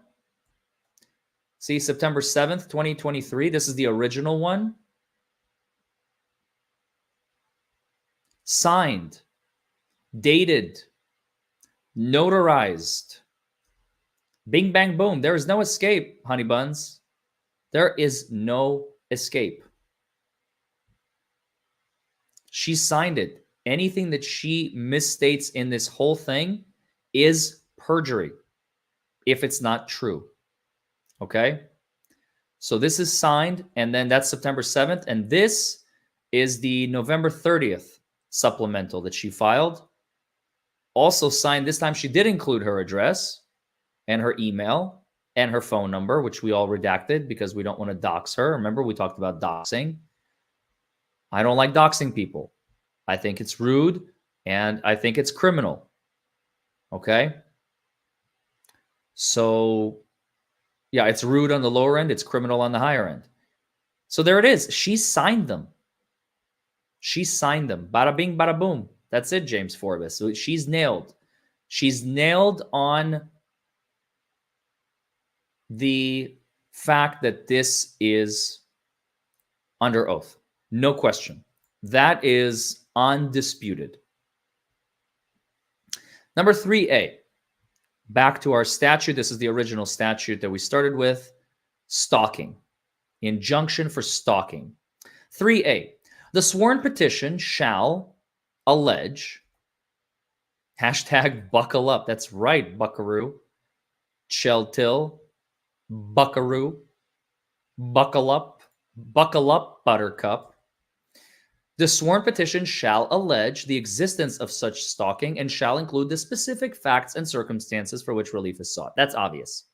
See, September 7th, 2023. This is the original one. Signed, dated, notarized. Bing, bang, boom. There is no escape, honey buns. There is no escape. She signed it. Anything that she misstates in this whole thing is perjury if it's not true. Okay? So this is signed, and then that's September 7th, and this is the November 30th supplemental that she filed. Also signed, this time she did include her address and her email and her phone number, which we all redacted because we don't want to dox her. Remember, we talked about doxing. I don't like doxing people. I think it's rude, and I think it's criminal. Okay? So, yeah, it's rude on the lower end. It's criminal on the higher end. So there it is. She signed them. She signed them. Bada bing, bada boom. That's it, James Forbes. So she's nailed. She's nailed on the fact that this is under oath. No question. That is undisputed. Number 3A. Back to our statute. This is the original statute that we started with. Stalking. Injunction for stalking. 3A. The sworn petition shall allege, hashtag buckle up. That's right, buckaroo. Till, buckaroo. Buckle up, buttercup. The sworn petition shall allege the existence of such stalking and shall include the specific facts and circumstances for which relief is sought. That's obvious.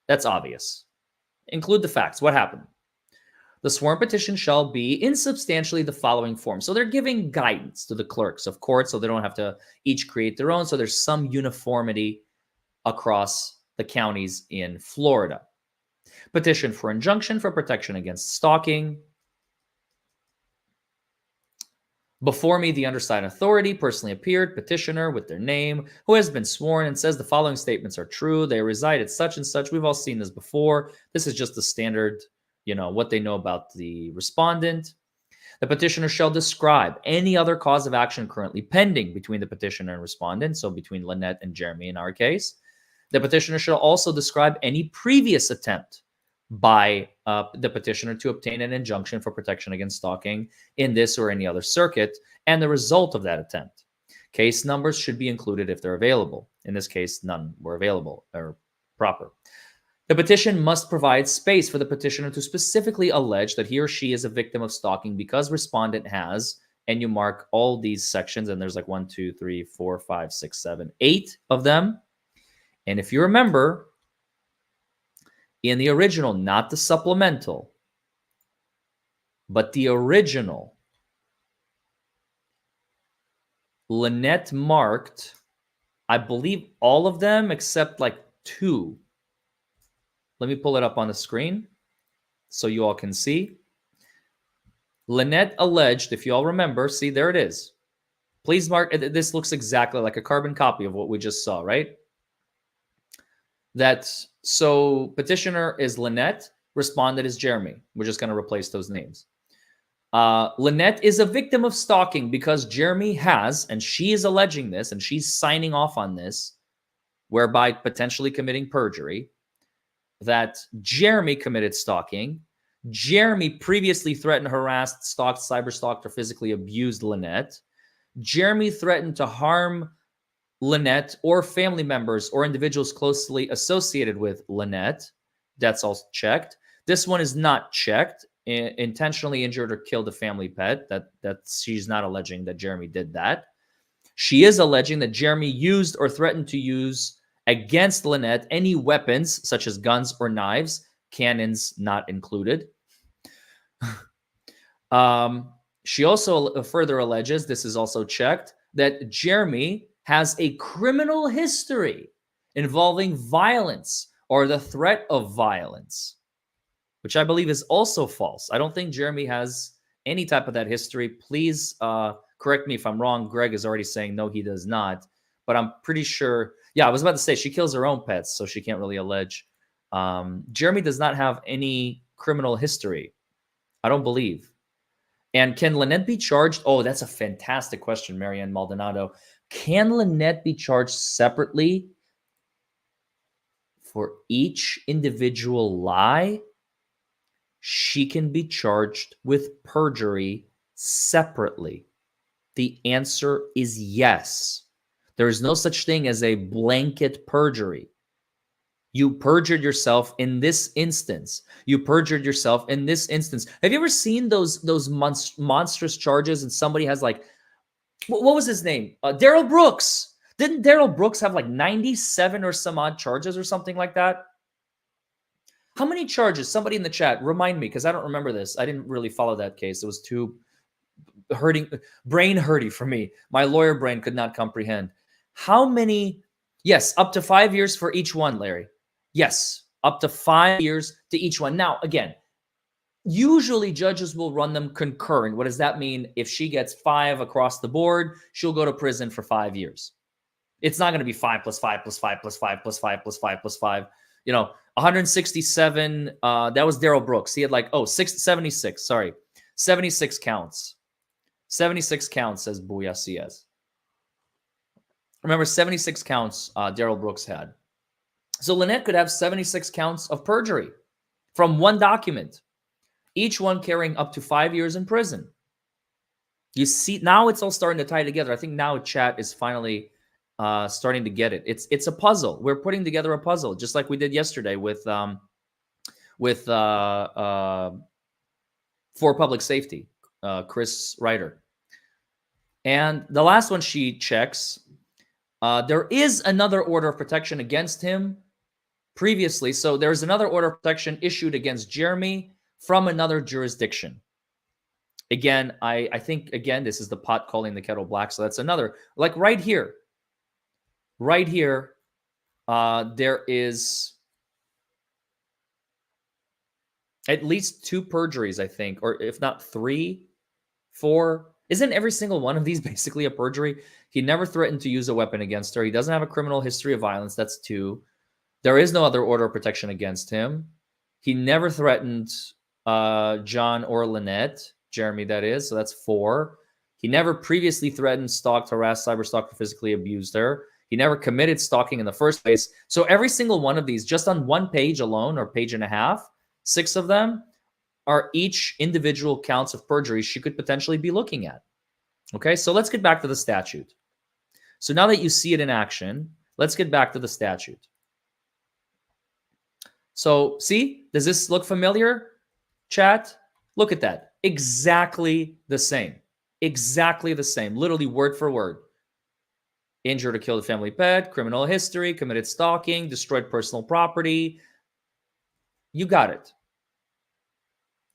That's obvious. Include the facts. What happened? The sworn petition shall be in substantially the following form. So they're giving guidance to the clerks of court so they don't have to each create their own. So there's some uniformity across the counties in Florida. Petition for injunction for protection against stalking. Before me, the undersigned authority personally appeared, petitioner with their name, who has been sworn and says the following statements are true. They reside at such and such. We've all seen this before. This is just the standard, what they know about the respondent. The petitioner shall describe any other cause of action currently pending between the petitioner and respondent, so between Lynette and Jeremy in our case. The petitioner shall also describe any previous attempt by the petitioner to obtain an injunction for protection against stalking in this or any other circuit, and the result of that attempt. Case numbers should be included if they're available. In this case, none were available or proper. The petition must provide space for the petitioner to specifically allege that he or she is a victim of stalking because respondent has, and you mark all these sections, and there's like 1, 2, 3, 4, 5, 6, 7, 8 of them. And if you remember, in the original, not the supplemental, but the original, Lynette marked, I believe, all of them except like 2. Let me pull it up on the screen so you all can see. Lynette alleged, if you all remember, see, there it is. Please mark, this looks exactly like a carbon copy of what we just saw, right? So petitioner is Lynette, respondent is Jeremy. We're just going to replace those names. Lynette is a victim of stalking because Jeremy has, and she is alleging this, and she's signing off on this, whereby potentially committing perjury, that Jeremy committed stalking. Jeremy previously threatened, harassed, stalked, cyberstalked, or physically abused Lynette. Jeremy threatened to harm Lynette or family members or individuals closely associated with Lynette. That's all checked. This one is not checked. Intentionally injured or killed a family pet. That she's not alleging that Jeremy did that. She is alleging that Jeremy used or threatened to use against Lynette any weapons such as guns or knives Cannons not included. She also further alleges, this is also checked, that Jeremy has a criminal history involving violence or the threat of violence, which I believe is also false. I don't think Jeremy has any type of that history. Please correct me if I'm wrong. Greg is already saying no, he does not. But I'm pretty sure. Yeah, I was about to say she kills her own pets, so she can't really allege. Jeremy does not have any criminal history. I don't believe. And can Lynette be charged? Oh, that's a fantastic question, Marianne Maldonado. Can Lynette be charged separately for each individual lie? She can be charged with perjury separately. The answer is yes. There is no such thing as a blanket perjury. You perjured yourself in this instance. You perjured yourself in this instance. Have you ever seen those monstrous charges and somebody has like, what was his name? Daryl Brooks. Didn't Daryl Brooks have like 97 or some odd charges or something like that? How many charges? Somebody in the chat, remind me, because I don't remember this. I didn't really follow that case. It was too brain hurty for me. My lawyer brain could not comprehend. How many? Yes, up to 5 years for each one, Larry. Yes, up to 5 years to each one. Now, again, usually judges will run them concurrent. What does that mean? If she gets 5 across the board, she'll go to prison for 5 years. It's not going to be 5 plus 5 plus 5 plus 5 plus 5 plus 5 plus 5. 167. That was Daryl Brooks. He had 76. Sorry, 76 counts. 76 counts, says Booyah CS. Remember, 76 counts Daryl Brooks had. So Lynette could have 76 counts of perjury from one document, each one carrying up to 5 years in prison. You see, now it's all starting to tie together. I think now chat is finally starting to get it. It's a puzzle. We're putting together a puzzle, just like we did yesterday with for public safety, Chris Ryder. And the last one she checks, there is another order of protection against him previously. So there's another order of protection issued against Jeremy from another jurisdiction. Again, I think, again, this is the pot calling the kettle black. So that's another, like right here. Right here, there is at least 2 perjuries, I think, or if not 3, 4. Isn't every single one of these basically a perjury? He never threatened to use a weapon against her. He doesn't have a criminal history of violence. That's 2. There is no other order of protection against him. He never threatened John or Lynette, Jeremy, that is. So that's 4. He never previously threatened, stalked, harassed, cyberstalked, or physically abused her. He never committed stalking in the first place. So every single one of these, just on one page alone, or page and a half, 6 of them are each individual counts of perjury she could potentially be looking at. Okay, so let's get back to the statute. So now that you see it in action, let's get back to the statute. So see, does this look familiar, chat? Look at that. Exactly the same. Exactly the same. Literally word for word. Injured or killed a family pet, criminal history, committed stalking, destroyed personal property. You got it.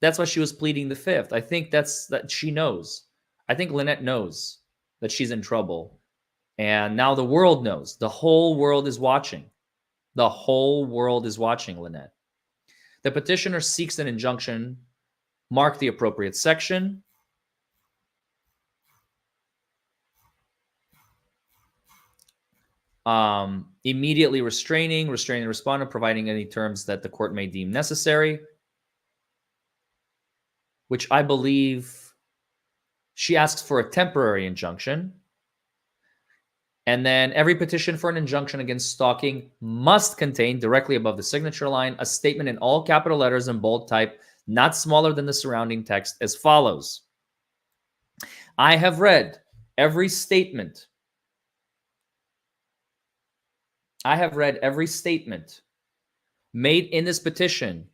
That's why she was pleading the 5th. I think that she knows. I think Lynette knows that she's in trouble. And now the world knows. The whole world is watching. The whole world is watching Lynette. The petitioner seeks an injunction. Mark the appropriate section. Immediately restraining the respondent, providing any terms that the court may deem necessary, which I believe she asks for a temporary injunction. And then every petition for an injunction against stalking must contain, directly above the signature line, a statement in all capital letters and bold type, not smaller than the surrounding text, as follows. I have read every statement. I have read every statement made in this petition,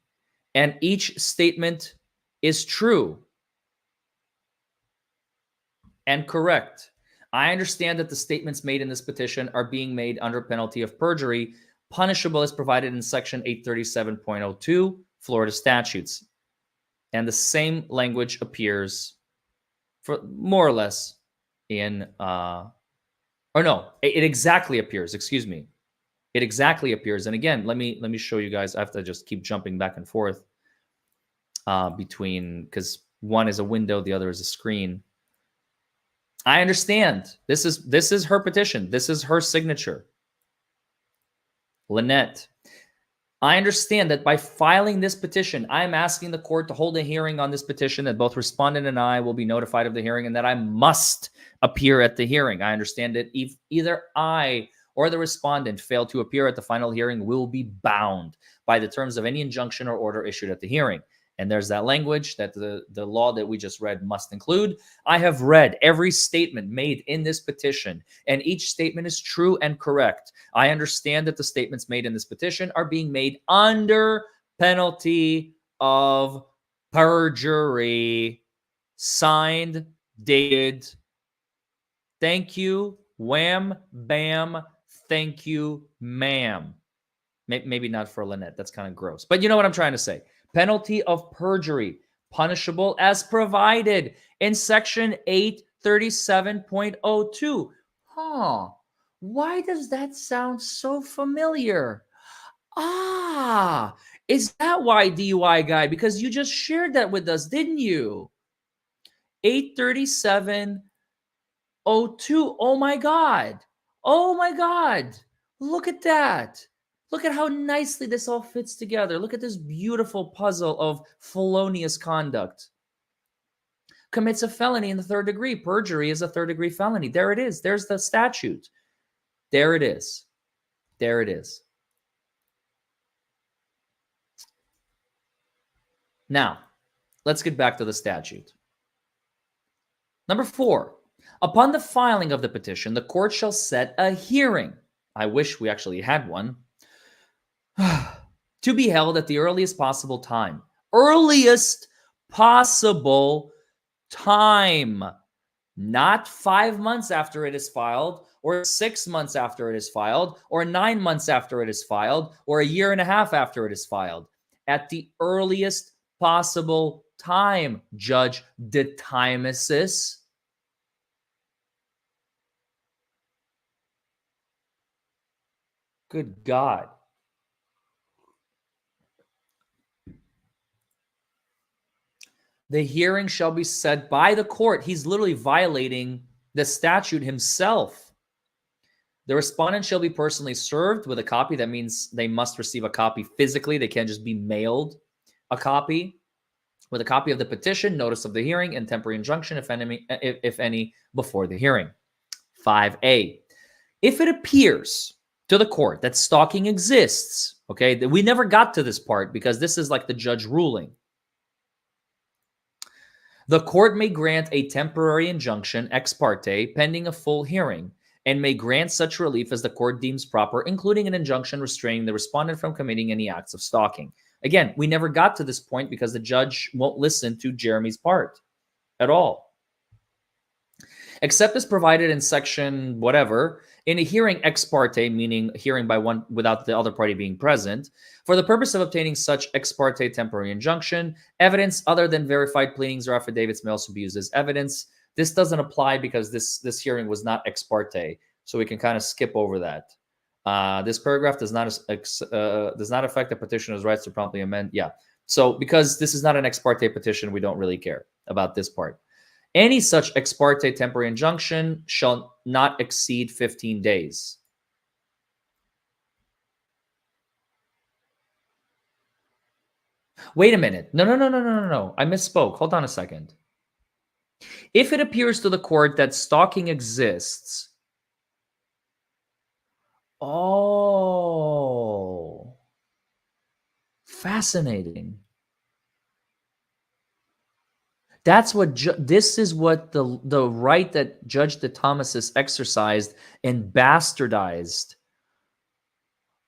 and each statement is true and correct. I understand that the statements made in this petition are being made under penalty of perjury, punishable as provided in section 837.02 Florida statutes. And the same language appears for more or less in, or no, it exactly appears, excuse me. It exactly appears. And again, let me show you guys. I have to just keep jumping back and forth between, because one is a window, the other is a screen. I understand. This is her petition. This is her signature. Lynette. I understand that by filing this petition, I'm asking the court to hold a hearing on this petition, that both respondent and I will be notified of the hearing, and that I must appear at the hearing. I understand that if either I or the respondent fail to appear at the final hearing, will be bound by the terms of any injunction or order issued at the hearing. And there's that language that the law that we just read must include. I have read every statement made in this petition, and each statement is true and correct. I understand that the statements made in this petition are being made under penalty of perjury. Signed, dated. Thank you, wham, bam, thank you, ma'am. Maybe not for Lynette. That's kind of gross. But you know what I'm trying to say. Penalty of perjury, punishable as provided in section 837.02. Huh. Why does that sound so familiar? Ah, is that why, DUI guy? Because you just shared that with us, didn't you? 837.02. Oh my God. Oh my God. Look at that. Look at how nicely this all fits together. Look at this beautiful puzzle of felonious conduct. Commits a felony in the third degree. Perjury is a third degree felony. There it is. There's the statute. There it is. There it is. Now, let's get back to the statute. Number 4, upon the filing of the petition, the court shall set a hearing. I wish we actually had one. To be held at the earliest possible time. Earliest possible time. Not 5 months after it is filed, or 6 months after it is filed, or 9 months after it is filed, or a year and a half after it is filed. At the earliest possible time, Judge DeThomasis. Good God. The hearing shall be set by the court. He's literally violating the statute himself. The respondent shall be personally served with a copy. That means they must receive a copy physically. They can't just be mailed a copy. With a copy of the petition, notice of the hearing, and temporary injunction, if any, before the hearing. 5A. If it appears to the court that stalking exists, okay, we never got to this part because this is like the judge ruling. The court may grant a temporary injunction ex parte pending a full hearing, and may grant such relief as the court deems proper, including an injunction restraining the respondent from committing any acts of stalking. Again, we never got to this point because the judge won't listen to Jeremy's part at all. Except as provided in section whatever, in a hearing ex parte, meaning hearing by one without the other party being present, for the purpose of obtaining such ex parte temporary injunction, evidence other than verified pleadings or affidavits may also be used as evidence. This doesn't apply because this hearing was not ex parte, so we can kind of skip over that. This paragraph does not affect the petitioner's rights to promptly amend. Yeah, so because this is not an ex parte petition, we don't really care about this part. Any such ex parte temporary injunction shall not exceed 15 days. Wait a minute. No. I misspoke. Hold on a second. If it appears to the court that stalking exists, oh, fascinating. That's what this is what the right that Judge DeThomasis exercised and bastardized.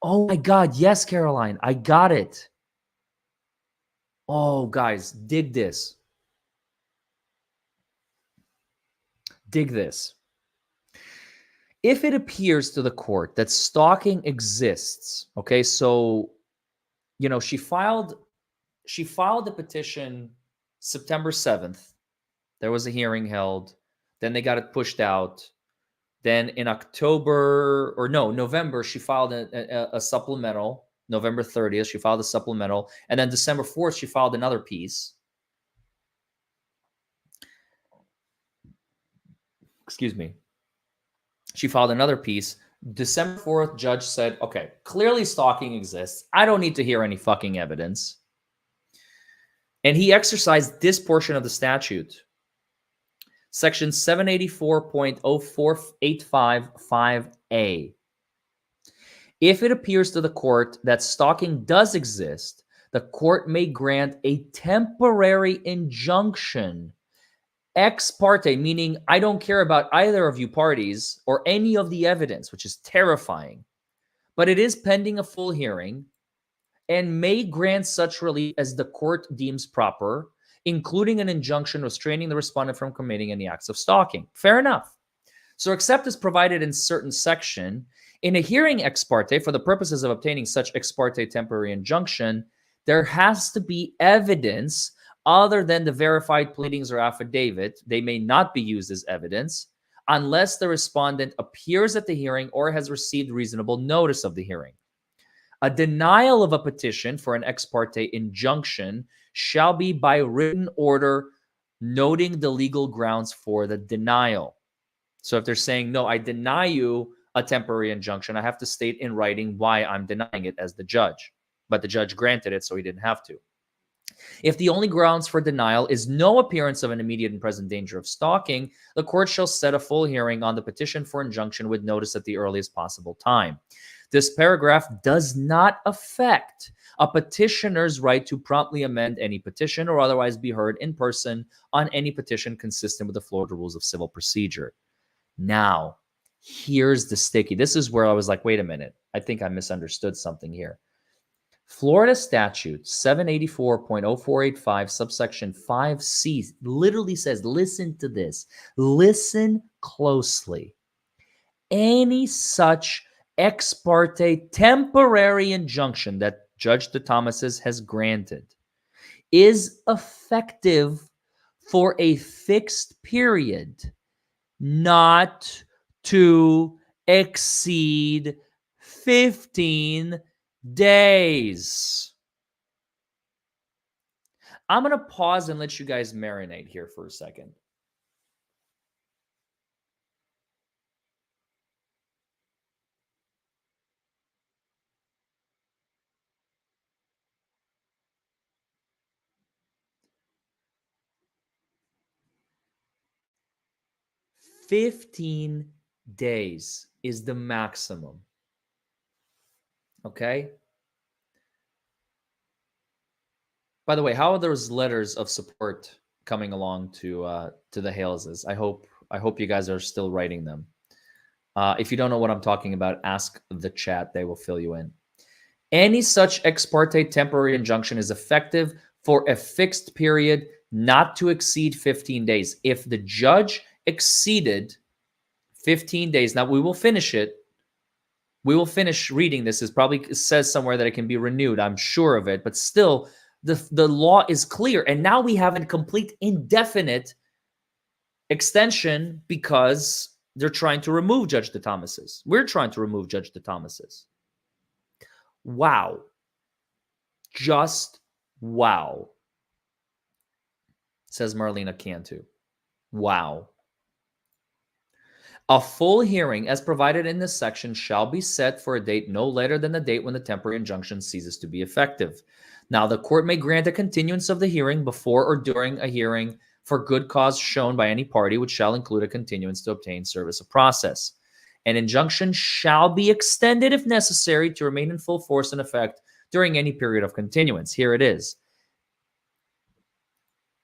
Oh my God, yes, Caroline, I got it. Oh, guys, dig this. Dig this. If it appears to the court that stalking exists, okay, so, you know, she filed She filed the petition September 7th. There was a hearing held. Then they got it pushed out. Then in November, she filed a supplemental. November 30th, she filed a supplemental. And then December 4th, she filed another piece. Excuse me. She filed another piece. December 4th, judge said, okay, clearly stalking exists. I don't need to hear any fucking evidence. And he exercised this portion of the statute. Section 784.04855A. If it appears to the court that stalking does exist, the court may grant a temporary injunction ex parte, meaning I don't care about either of you parties or any of the evidence, which is terrifying, but it is pending a full hearing and may grant such relief as the court deems proper, including an injunction restraining the respondent from committing any acts of stalking. Fair enough. So except as provided in certain section, in a hearing ex parte, for the purposes of obtaining such ex parte temporary injunction, there has to be evidence other than the verified pleadings or affidavit. They may not be used as evidence unless the respondent appears at the hearing or has received reasonable notice of the hearing. A denial of a petition for an ex parte injunction shall be by written order noting the legal grounds for the denial. So if they're saying, no, I deny you a temporary injunction, I have to state in writing why I'm denying it as the judge. But the judge granted it, so he didn't have to. If the only grounds for denial is no appearance of an immediate and present danger of stalking, the court shall set a full hearing on the petition for injunction with notice at the earliest possible time. This paragraph does not affect a petitioner's right to promptly amend any petition or otherwise be heard in person on any petition consistent with the Florida Rules of Civil Procedure. Now, here's the sticky. This is where I was like, wait a minute. I think I misunderstood something here. Florida Statute 784.0485 subsection 5C literally says, listen to this. Listen closely. Any such ex parte temporary injunction that Judge DeThomasis has granted is effective for a fixed period, not to exceed 15 days. I'm going to pause and let you guys marinate here for a second. "15 days is the maximum." Okay? By the way, how are those letters of support coming along to the Haleses? I hope you guys are still writing them. If you don't know what I'm talking about, ask the chat. They will fill you in. Any such ex parte temporary injunction is effective for a fixed period not to exceed 15 days. If the judge exceeded 15 days, now we will finish it. We will finish reading this. It probably says somewhere that it can be renewed. I'm sure of it. But still, the law is clear. And now we have a complete indefinite extension because they're trying to remove Judge DeThomasis. We're trying to remove Judge DeThomasis. Wow. Just wow. Says Marlena Cantu. Wow. A full hearing, as provided in this section, shall be set for a date no later than the date when the temporary injunction ceases to be effective. Now, the court may grant a continuance of the hearing before or during a hearing for good cause shown by any party, which shall include a continuance to obtain service of process. An injunction shall be extended if necessary to remain in full force and effect during any period of continuance. Here it is.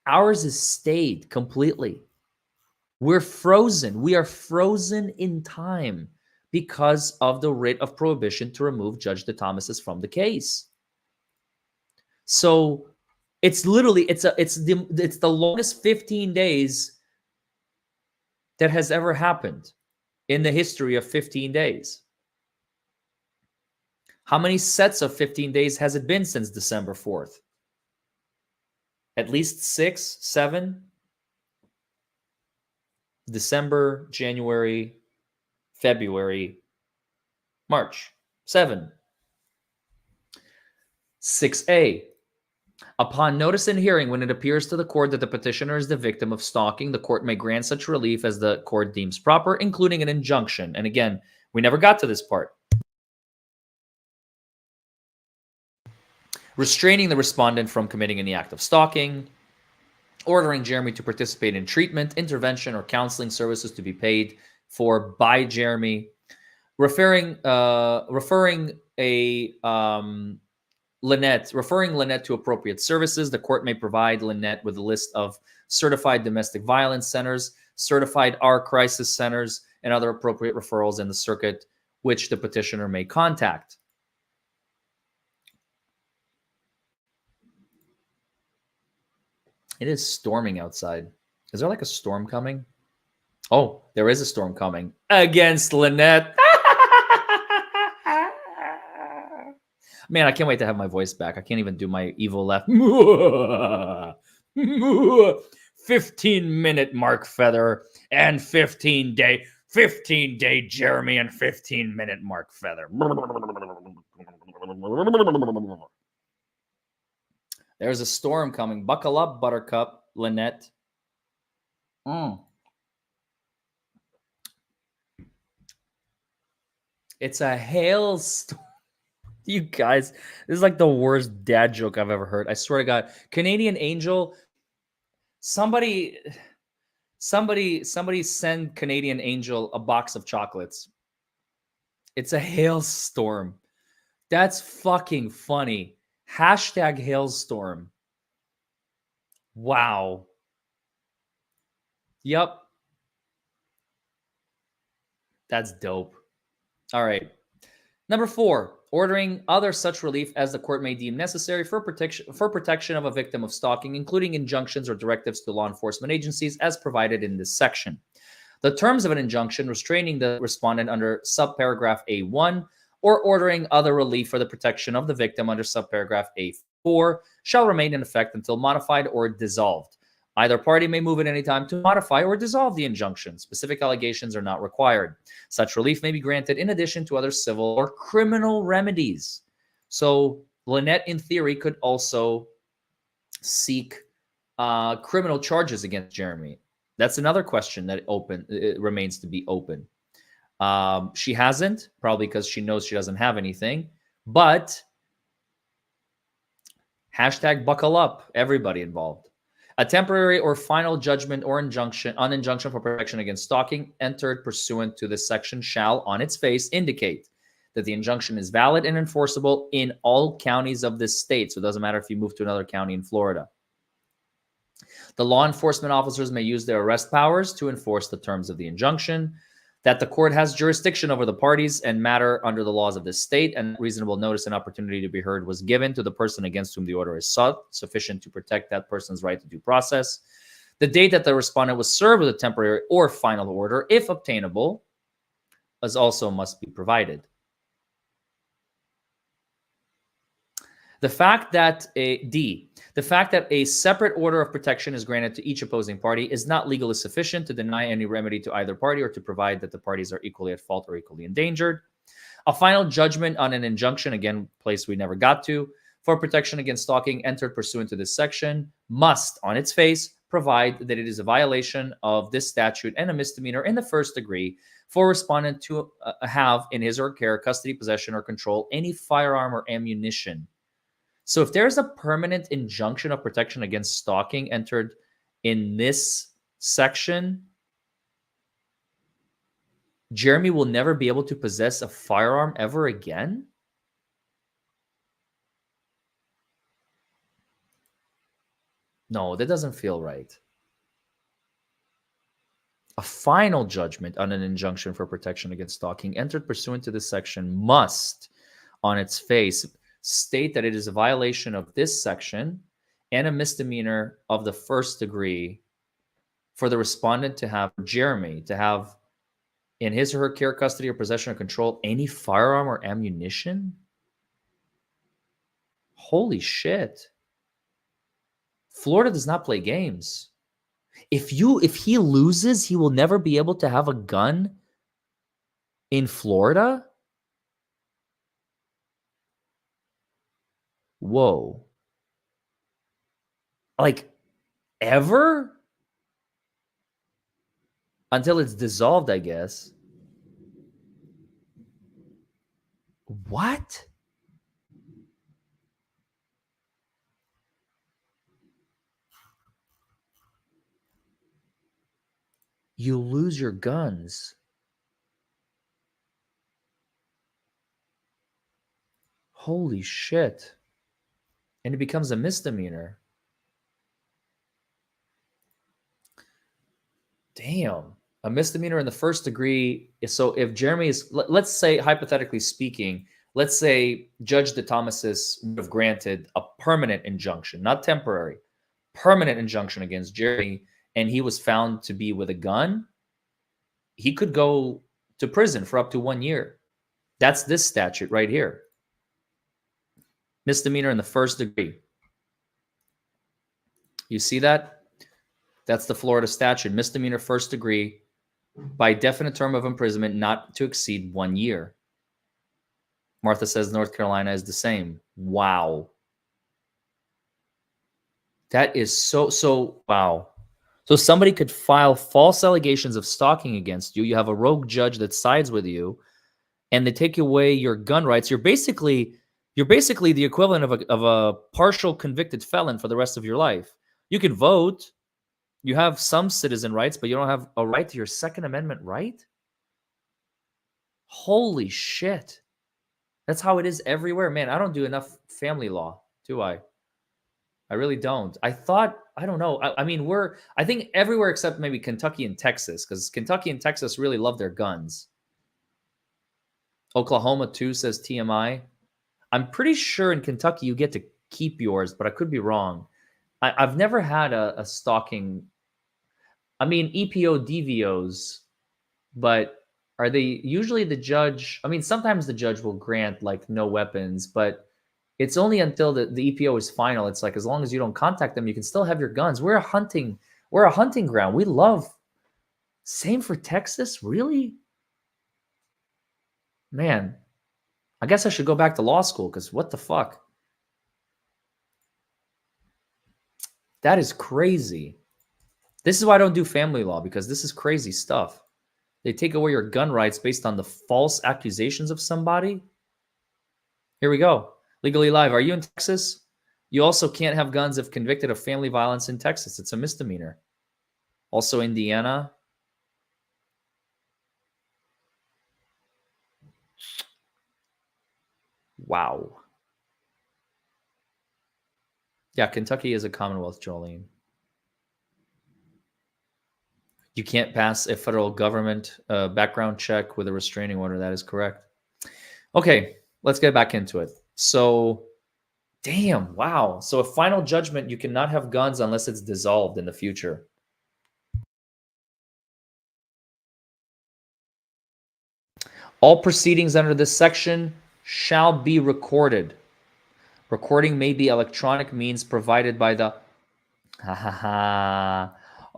Ours is stayed completely. We're frozen. We are frozen in time because of the writ of prohibition to remove Judge DeThomasis from the case. So it's literally it's the longest 15 days that has ever happened in the history of 15 days. How many sets of 15 days has it been since December 4th? at least 6, 7, December, January, February, March. 7. 6A. Upon notice and hearing, when it appears to the court that the petitioner is the victim of stalking, the court may grant such relief as the court deems proper, including an injunction. And again, we never got to this part. Restraining the respondent from committing any act of stalking, ordering Jeremy to participate in treatment, intervention, or counseling services to be paid for by Jeremy, referring Lynette to appropriate services. The court may provide Lynette with a list of certified domestic violence centers, certified R crisis centers, and other appropriate referrals in the circuit which the petitioner may contact. It is storming outside. Is there like a storm coming? Oh, there is a storm coming against Lynette. Man, I can't wait to have my voice back. I can't even do my evil laugh. 15-minute Mark Feather and 15-day Jeremy and 15-minute Mark Feather. There's a storm coming. Buckle up, Buttercup, Lynette. It's a hailstorm. You guys, this is like the worst dad joke I've ever heard. I swear to God. Canadian Angel, somebody send Canadian Angel a box of chocolates. It's a hailstorm. That's fucking funny. Hashtag hailstorm. Wow. Yep. That's dope. All right. Number 4, ordering other such relief as the court may deem necessary for protection of a victim of stalking, including injunctions or directives to law enforcement agencies as provided in this section. The terms of an injunction restraining the respondent under subparagraph A1 or ordering other relief for the protection of the victim under subparagraph A4 shall remain in effect until modified or dissolved. Either party may move at any time to modify or dissolve the injunction. Specific allegations are not required. Such relief may be granted in addition to other civil or criminal remedies. So Lynette, in theory, could also seek criminal charges against Jeremy. That's another question that remains to be open. She hasn't, probably because she knows she doesn't have anything. But hashtag buckle up, everybody involved. A temporary or final judgment or injunction for protection against stalking entered pursuant to this section shall, on its face, indicate that the injunction is valid and enforceable in all counties of this state. So it doesn't matter if you move to another county in Florida. The law enforcement officers may use their arrest powers to enforce the terms of the injunction, that the court has jurisdiction over the parties and matter under the laws of this state, and reasonable notice and opportunity to be heard was given to the person against whom the order is sought, sufficient to protect that person's right to due process. The date that the respondent was served with a temporary or final order, if obtainable, as also must be provided. The fact that a separate order of protection is granted to each opposing party is not legally sufficient to deny any remedy to either party or to provide that the parties are equally at fault or equally endangered. A final judgment on an injunction, again, place we never got to, for protection against stalking entered pursuant to this section must, on its face, provide that it is a violation of this statute and a misdemeanor in the first degree for respondent to have in his or her care, custody, possession, or control any firearm or ammunition. So if there's a permanent injunction of protection against stalking entered in this section, Jeremy will never be able to possess a firearm ever again? No, that doesn't feel right. A final judgment on an injunction for protection against stalking entered pursuant to this section must, on its face, state that it is a violation of this section and a misdemeanor of the first degree for the respondent to have, Jeremy, to have in his or her care, custody, or possession or control any firearm or ammunition? Holy shit. Florida does not play games. If he loses, he will never be able to have a gun in Florida? Whoa. Like, ever? Until it's dissolved, I guess. What? You lose your guns. Holy shit. And it becomes a misdemeanor. Damn. A misdemeanor in the first degree. So if Jeremy is, let's say, hypothetically speaking, let's say Judge DeThomasis would have granted a permanent injunction, not temporary, permanent injunction against Jeremy, and he was found to be with a gun, he could go to prison for up to 1 year. That's this statute right here. Misdemeanor in the first degree. You see that? That's the Florida statute. Misdemeanor first degree by definite term of imprisonment not to exceed 1 year. Martha says North Carolina is the same. Wow. That is so wow. So somebody could file false allegations of stalking against you. You have a rogue judge that sides with you, and they take away your gun rights. You're basically the equivalent of a partial convicted felon for the rest of your life. You can vote. You have some citizen rights, but you don't have a right to your Second Amendment right? Holy shit. That's how it is everywhere. Man, I don't do enough family law, do I? I really don't. I don't know. I mean, I think everywhere except maybe Kentucky and Texas, because Kentucky and Texas really love their guns. Oklahoma too, says TMI. I'm pretty sure in Kentucky you get to keep yours, but I could be wrong. I've never had a stalking. I mean, EPO, DVOs, but are they usually the judge? I mean, sometimes the judge will grant like no weapons, but it's only until the EPO is final. It's like, as long as you don't contact them, you can still have your guns. We're a hunting ground. We love. Same for Texas? Really? Man, I guess I should go back to law school, because what the fuck? That is crazy. This is why I don't do family law, because this is crazy stuff. They take away your gun rights based on the false accusations of somebody. Here we go. Legally Live. Are you in Texas? You also can't have guns if convicted of family violence in Texas. It's a misdemeanor. Also Indiana. Wow. Yeah, Kentucky is a Commonwealth, Jolene. You can't pass a federal government background check with a restraining order. That is correct. Okay, let's get back into it. So, damn, wow. So a final judgment, you cannot have guns unless it's dissolved in the future. All proceedings under this section shall be recorded. Recording may be electronic means provided by the...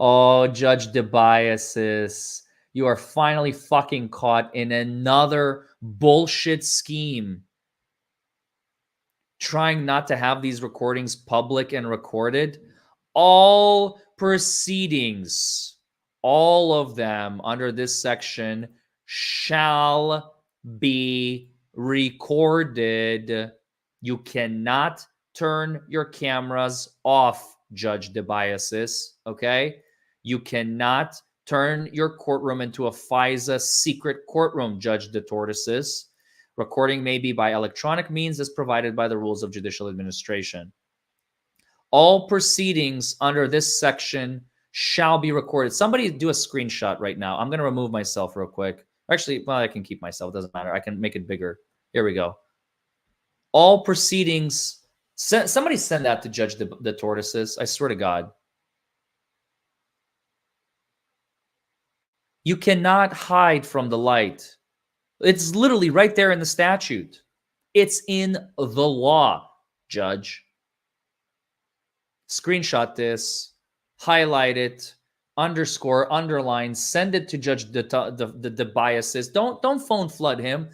Oh, Judge DeBiasis, you are finally fucking caught in another bullshit scheme. Trying not to have these recordings public and recorded. All proceedings, all of them under this section, shall be recorded. You cannot turn your cameras off, Judge DeBiasis, okay? You cannot turn your courtroom into a FISA secret courtroom, Judge DeTortosis. Recording may be by electronic means as provided by the rules of judicial administration. All proceedings under this section shall be recorded. Somebody do a screenshot right now. I'm going to remove myself real quick. Actually, well, I can keep myself. It doesn't matter. I can make it bigger. Here we go. All proceedings. Somebody send that to Judge DeTortosis. I swear to God. You cannot hide from the light. It's literally right there in the statute. It's in the law, Judge. screenshot this, highlight it, underscore, underline, send it to Judge DeThomasis. Don't phone flood him.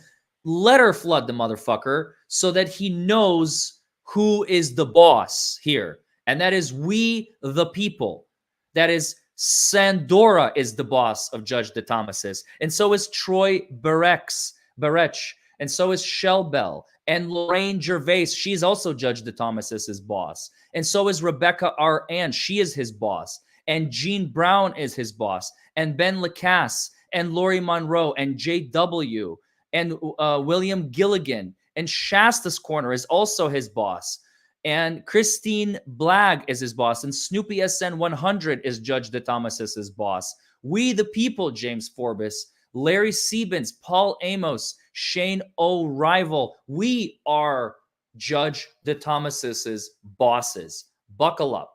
Letter flood the motherfucker so that he knows who is the boss here. And that is we, the people. That is Sandora is the boss of Judge DeThomasis. And so is Troy Barech. And so is Shell Bell. And Lorraine Gervais, she's also Judge DeThomasis' boss. And so is Rebecca R. Ann, she is his boss. And Gene Brown is his boss. And Ben Lacasse, and Lori Monroe, and J.W., and William Gilligan. And Shasta's Corner is also his boss. And Christine Blagg is his boss. And Snoopy SN 100 is Judge DeThomasis' boss. We the people, James Forbes, Larry Siebens, Paul Amos, Shane O'Rival. We are Judge DeThomasis' bosses. Buckle up.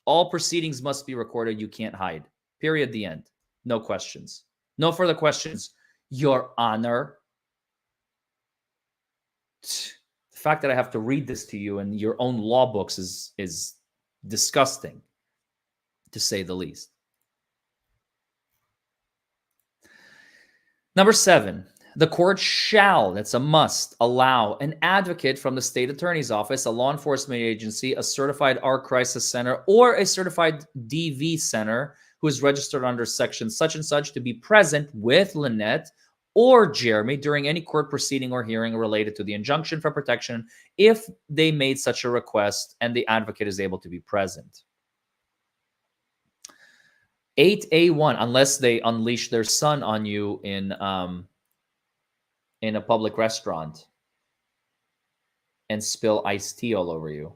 All proceedings must be recorded. You can't hide. Period. The end. No questions. No further questions. Your Honor. The fact that I have to read this to you in your own law books is disgusting, to say the least. Number 7, the court shall, that's a must, allow an advocate from the state attorney's office, a law enforcement agency, a certified ARC crisis center, or a certified DV center who is registered under section such and such to be present with Lynette or Jeremy during any court proceeding or hearing related to the injunction for protection if they made such a request and the advocate is able to be present. 8A1, unless they unleash their son on you in a public restaurant and spill iced tea all over you.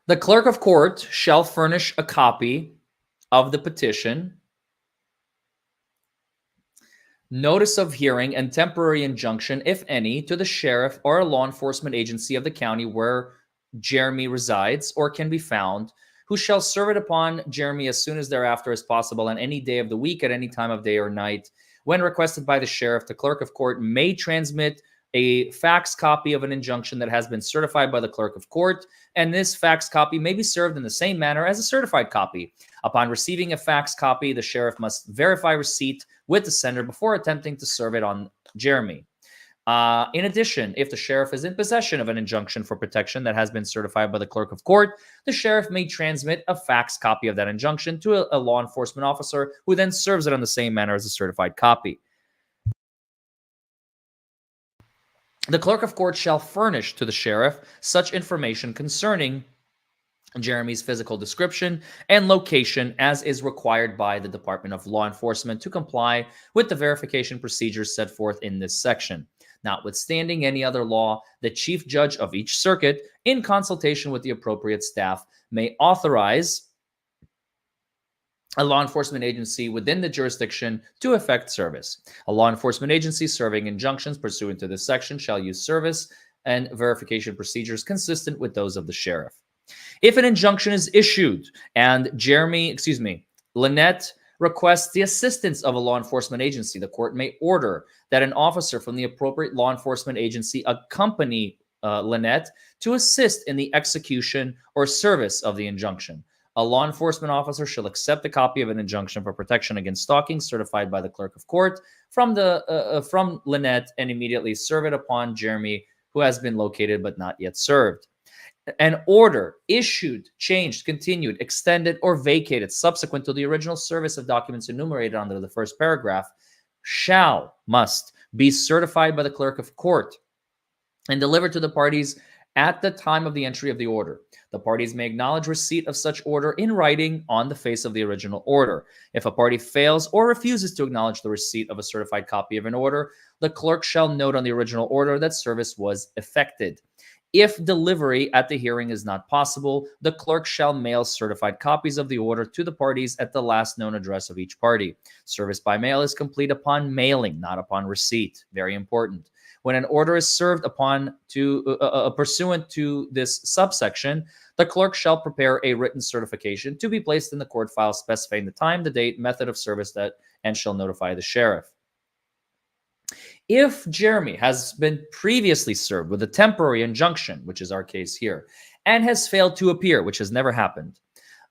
The clerk of court shall furnish a copy of the petition, notice of hearing, and temporary injunction, if any, to the sheriff or a law enforcement agency of the county where Jeremy resides or can be found, who shall serve it upon Jeremy as soon as thereafter as possible on any day of the week at any time of day or night. When requested by the sheriff, the clerk of court may transmit a fax copy of an injunction that has been certified by the clerk of court, and this fax copy may be served in the same manner as a certified copy. Upon receiving a fax copy, the sheriff must verify receipt with the sender before attempting to serve it on Jeremy. In addition, if the sheriff is in possession of an injunction for protection that has been certified by the clerk of court, the sheriff may transmit a fax copy of that injunction to a law enforcement officer who then serves it on the same manner as a certified copy. The clerk of court shall furnish to the sheriff such information concerning Jeremy's physical description and location as is required by the Department of Law Enforcement to comply with the verification procedures set forth in this section. Notwithstanding any other law, the chief judge of each circuit, in consultation with the appropriate staff, may authorize a law enforcement agency within the jurisdiction to effect service. A law enforcement agency serving injunctions pursuant to this section shall use service and verification procedures consistent with those of the sheriff. If an injunction is issued and Lynette requests the assistance of a law enforcement agency, the court may order that an officer from the appropriate law enforcement agency accompany Lynette to assist in the execution or service of the injunction. A law enforcement officer shall accept a copy of an injunction for protection against stalking certified by the clerk of court from Lynette and immediately serve it upon Jeremy, who has been located but not yet served. An order issued, changed, continued, extended, or vacated subsequent to the original service of documents enumerated under the first paragraph must be certified by the clerk of court and delivered to the parties at the time of the entry of the order. The parties may acknowledge receipt of such order in writing on the face of the original order. If a party fails or refuses to acknowledge the receipt of a certified copy of an order, the clerk shall note on the original order that service was effected. If delivery at the hearing is not possible, the clerk shall mail certified copies of the order to the parties at the last known address of each party. Service by mail is complete upon mailing, not upon receipt. Very important. When an order is served upon pursuant to this subsection, the clerk shall prepare a written certification to be placed in the court file specifying the time, the date, method of service and shall notify the sheriff. If Jeremy has been previously served with a temporary injunction, which is our case here, and has failed to appear, which has never happened,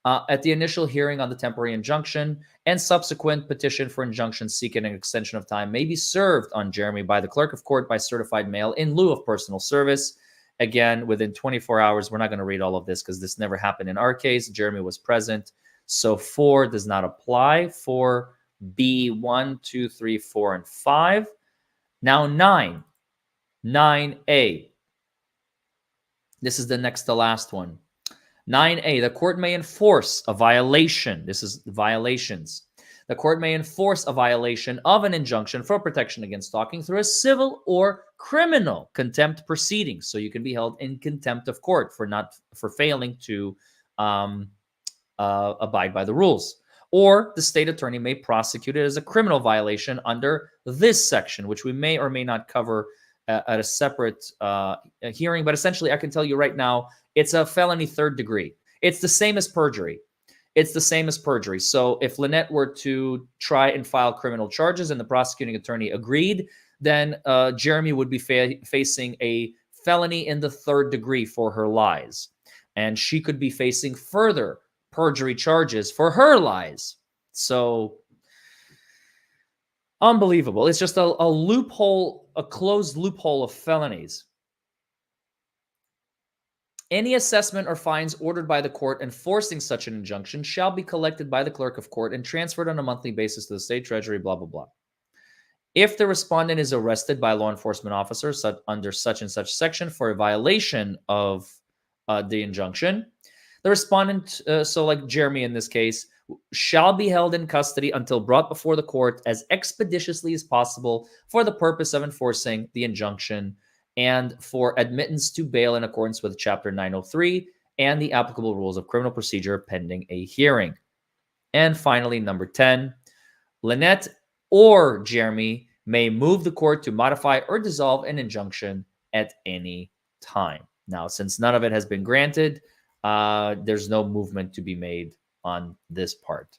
at the initial hearing on the temporary injunction and subsequent petition for injunction seeking an extension of time may be served on Jeremy by the clerk of court by certified mail in lieu of personal service. Again, within 24 hours, we're not going to read all of this because this never happened in our case. Jeremy was present. So 4 does not apply for B, 1, 2, 3, 4, and 5. Now 9A. This is the next to last one. 9A, the court may enforce a violation. This is violations. The court may enforce a violation of an injunction for protection against stalking through a civil or criminal contempt proceeding. So you can be held in contempt of court for failing to abide by the rules. Or the state attorney may prosecute it as a criminal violation under this section, which we may or may not cover at a separate hearing. But essentially, I can tell you right now, it's a felony third degree. It's the same as perjury. It's the same as perjury. So if Lynette were to try and file criminal charges and the prosecuting attorney agreed, then Jeremy would be facing a felony in the third degree for her lies. And she could be facing further perjury charges for her lies. So unbelievable. It's just a loophole, a closed loophole of felonies. Any assessment or fines ordered by the court enforcing such an injunction shall be collected by the clerk of court and transferred on a monthly basis to the state treasury, blah, blah, blah. If the respondent is arrested by a law enforcement officer under such and such section for a violation of the injunction, the respondent, so like Jeremy in this case, shall be held in custody until brought before the court as expeditiously as possible for the purpose of enforcing the injunction and for admittance to bail in accordance with Chapter 903 and the applicable rules of criminal procedure pending a hearing. And finally, number 10, Lynette or Jeremy may move the court to modify or dissolve an injunction at any time. Now, since none of it has been granted, there's no movement to be made on this part.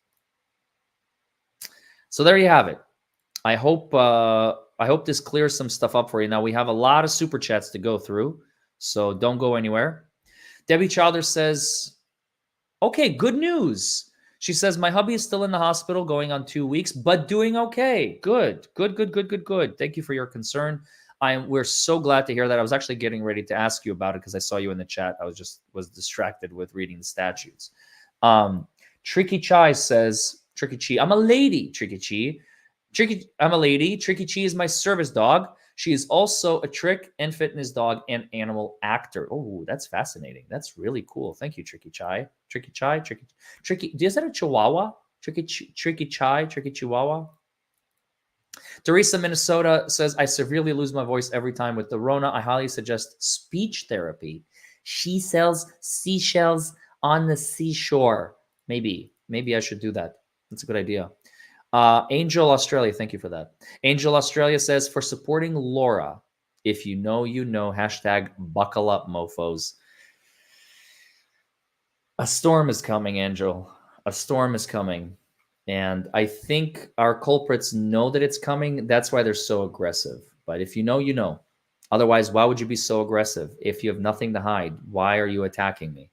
So there you have it. I hope this clears some stuff up for you. Now, we have a lot of super chats to go through, so don't go anywhere. Debbie Childer says, okay, good news. She says, my hubby is still in the hospital going on 2 weeks, but doing okay. Good. Thank you for your concern. We're so glad to hear that. I was actually getting ready to ask you about it because I saw you in the chat. I was distracted with reading the statutes. Tricky Chai says, Tricky Chi, I'm a lady, Tricky Chi. I'm a lady. Tricky Chi is my service dog. She is also a trick and fitness dog and animal actor. Oh, that's fascinating. That's really cool. Thank you, Tricky Chai. Tricky. Is that a Chihuahua? Tricky Chai, Tricky Chihuahua. Teresa, Minnesota says, I severely lose my voice every time with the Rona. I highly suggest speech therapy. She sells seashells on the seashore. Maybe I should do that. That's a good idea. Angel Australia, thank you for that. Angel Australia says, for supporting Laura, if you know, you know, hashtag buckle up, mofos. A storm is coming, Angel. A storm is coming. And I think our culprits know that it's coming. That's why they're so aggressive. But if you know, you know. Otherwise, why would you be so aggressive? If you have nothing to hide, why are you attacking me?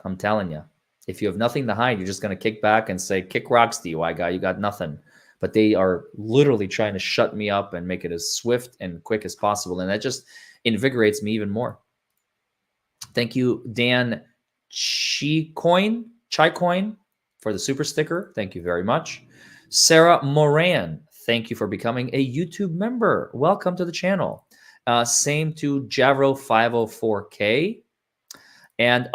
I'm telling you. If you have nothing to hide, you're just going to kick back and say, kick rocks, DUI guy, you got nothing. But they are literally trying to shut me up and make it as swift and quick as possible. And that just invigorates me even more. Thank you, Dan Chicoin, for the super sticker. Thank you very much. Sarah Moran, thank you for becoming a YouTube member. Welcome to the channel. Same to Javro504K. And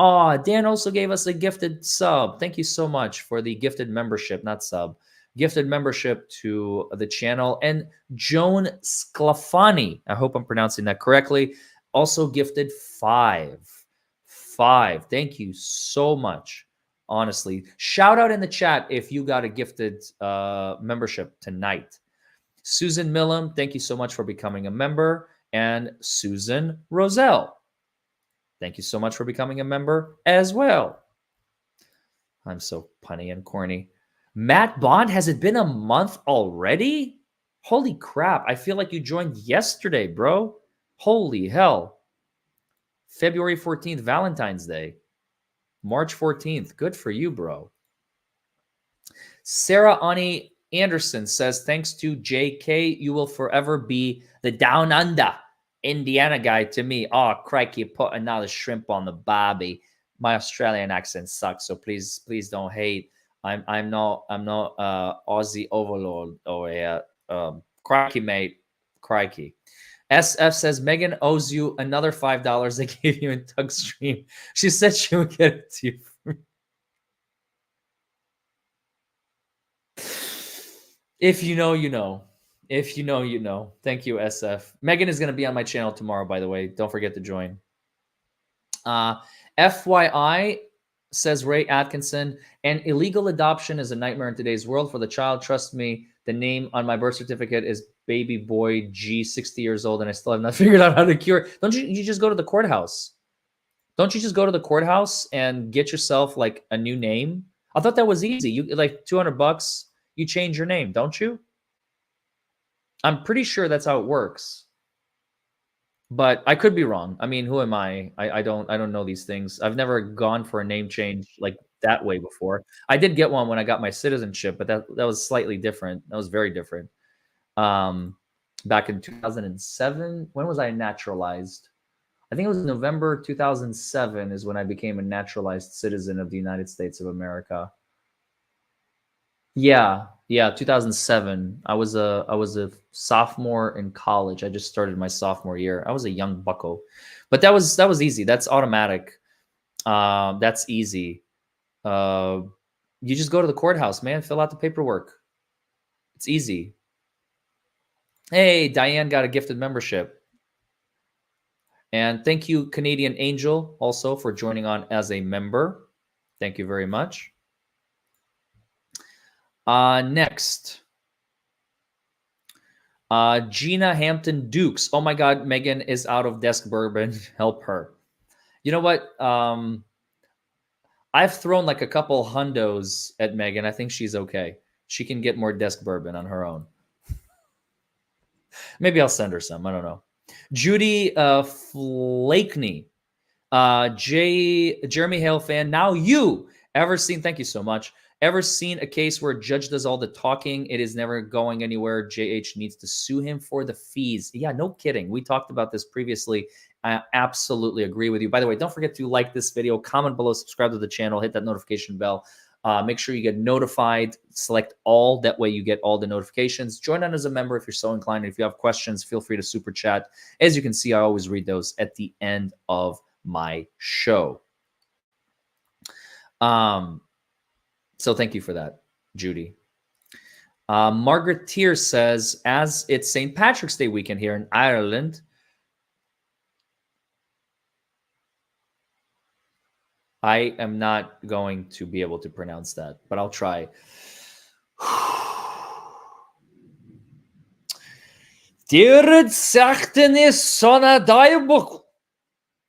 Dan also gave us a gifted sub. Thank you so much for the gifted membership, not sub, gifted membership to the channel. And Joan Sclafani, I hope I'm pronouncing that correctly, also gifted 5. Thank you so much. Honestly, shout out in the chat if you got a gifted membership tonight. Susan Millam, thank you so much for becoming a member. And Susan Roselle, thank you so much for becoming a member as well. I'm so punny and corny. Matt Bond, has it been a month already? Holy crap. I feel like you joined yesterday, bro. Holy hell. February 14th, Valentine's Day. March 14th. Good for you, bro. Sarah Ani Anderson says, thanks to JK, you will forever be the down under Indiana guy to me. Oh, crikey, put another shrimp on the barbie. My Australian accent sucks, so please don't hate. I'm not Aussie overlord over here. Crikey, mate. Crikey. SF says Megan owes you another $5 they gave you in Tug Stream. She said she would get it to you. If you know, you know. If you know, you know. Thank you, SF. Megan is going to be on my channel tomorrow, by the way. Don't forget to join. FYI, says Ray Atkinson, and illegal adoption is a nightmare in today's world for the child. Trust me, the name on my birth certificate is Baby Boy G, 60 years old, and I still have not figured out how to cure. Don't you just go to the courthouse? Don't you just go to the courthouse and get yourself like a new name? I thought that was easy. You like $200, you change your name, don't you? I'm pretty sure that's how it works. But I could be wrong. I mean, who am I? I don't know these things. I've never gone for a name change like that way before. I did get one when I got my citizenship, but that was slightly different. That was very different. Back in 2007, when was I naturalized? I think it was November 2007 is when I became a naturalized citizen of the United States of America. Yeah, 2007. I was a sophomore in college. I just started my sophomore year. I was a young bucko, but that was easy. That's automatic. That's easy. You just go to the courthouse, man. Fill out the paperwork. It's easy. Hey, Diane got a gifted membership, and thank you, Canadian Angel, also for joining on as a member. Thank you very much. Next. Gina Hampton Dukes. Oh my God, Megan is out of desk bourbon. Help her. You know what? I've thrown like a couple hundos at Megan. I think she's okay. She can get more desk bourbon on her own. Maybe I'll send her some. I don't know. Judy Flakeney. Jeremy Hale fan. Now you ever seen? Thank you so much. Ever seen a case where a judge does all the talking? It is never going anywhere. JH needs to sue him for the fees. Yeah, no kidding. We talked about this previously. I absolutely agree with you. By the way, don't forget to like this video, comment below, subscribe to the channel, hit that notification bell. Make sure you get notified. Select all. That way you get all the notifications. Join on as a member if you're so inclined. And if you have questions, feel free to super chat. As you can see, I always read those at the end of my show. So thank you for that, Judy. Margaret Tier says, as it's St. Patrick's Day weekend here in Ireland, I am not going to be able to pronounce that, but I'll try.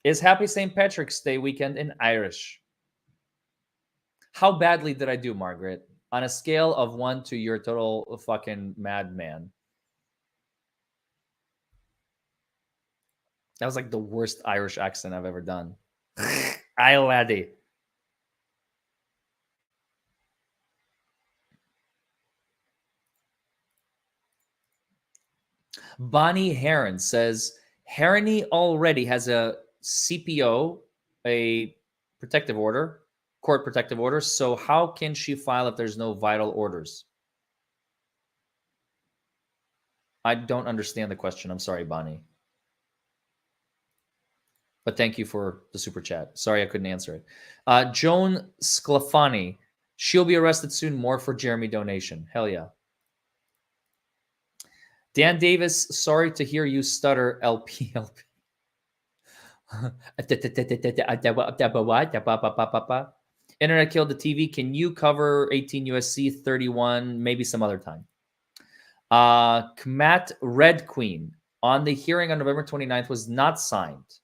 Is happy St. Patrick's Day weekend in Irish. How badly did I do, Margaret? On a scale of 1 to your total fucking madman. That was like the worst Irish accent I've ever done. Aye, laddie. Bonnie Heron says, Herony already has a CPO, a protective order, court protective order. So how can she file if there's no vital orders? I don't understand the question. I'm sorry, Bonnie. But thank you for the super chat. Sorry I couldn't answer it. Joan Sclafani. She'll be arrested soon. More for Jeremy donation. Hell yeah. Dan Davis, sorry to hear you stutter. LP. Internet killed the TV. Can you cover 18 USC 31 maybe some other time? Kmat Red Queen on the hearing on November 29th was not signed.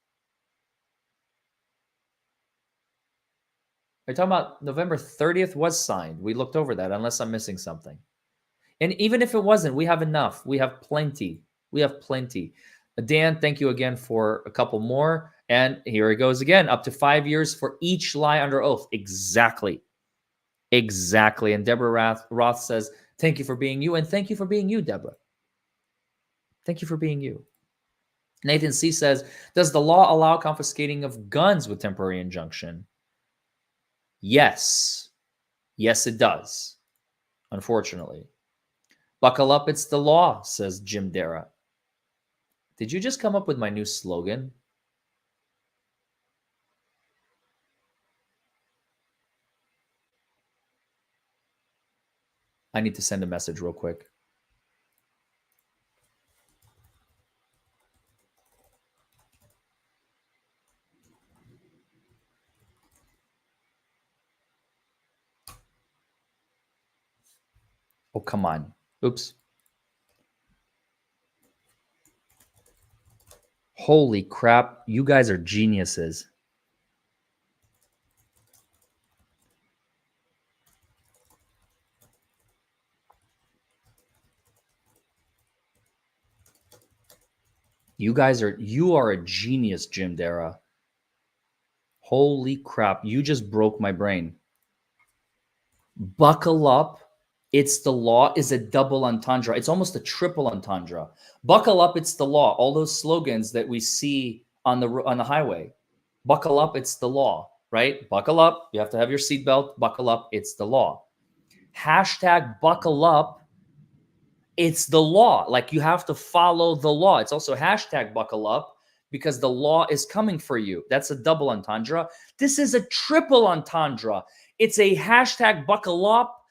Are you talking about November 30th was signed? We looked over that, unless I'm missing something. And even if it wasn't, we have enough. We have plenty. We have plenty. Dan, thank you again for a couple more. And here it goes again, up to 5 years for each lie under oath. Exactly. Exactly. And Deborah Roth says, thank you for being you. And thank you for being you, Deborah. Thank you for being you. Nathan C says, does the law allow confiscating of guns with temporary injunction? Yes. Yes, it does. Unfortunately. Buckle up, it's the law, says Jim Dara. Did you just come up with my new slogan? I need to send a message real quick. Oh, come on. Oops. Holy crap. You guys are geniuses. You are a genius, Jim Dara. Holy crap. You just broke my brain. Buckle up. It's the law is a double entendre. It's almost a triple entendre. Buckle up. It's the law. All those slogans that we see on the highway. Buckle up. It's the law, right? Buckle up. You have to have your seatbelt. Buckle up. It's the law. Hashtag buckle up. It's the law. Like you have to follow the law. It's also hashtag buckle up because the law is coming for you. That's a double entendre. This is a triple entendre. It's a hashtag buckle up.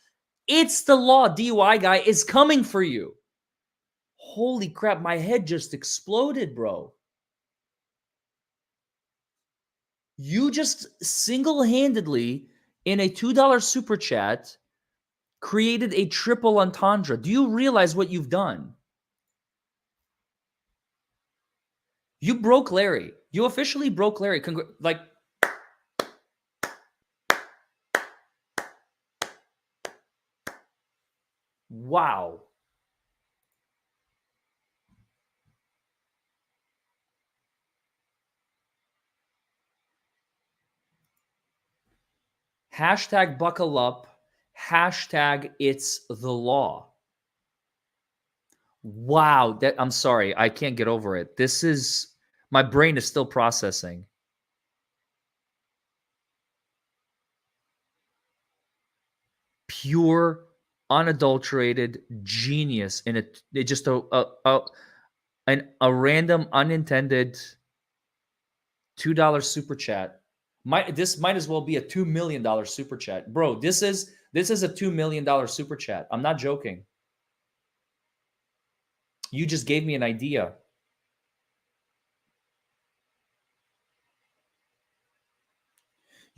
It's the law. DUI guy is coming for you. Holy crap. My head just exploded, bro. You just single-handedly in a $2 super chat created a triple entendre. Do you realize what you've done? You broke Larry. You officially broke Larry. Wow. Hashtag buckle up. Hashtag it's the law. Wow. I'm sorry. I can't get over it. My brain is still processing. Pure, unadulterated genius in just a random, unintended $2 super chat. This might as well be a $2 million super chat. Bro, this is a $2 million super chat. I'm not joking. You just gave me an idea.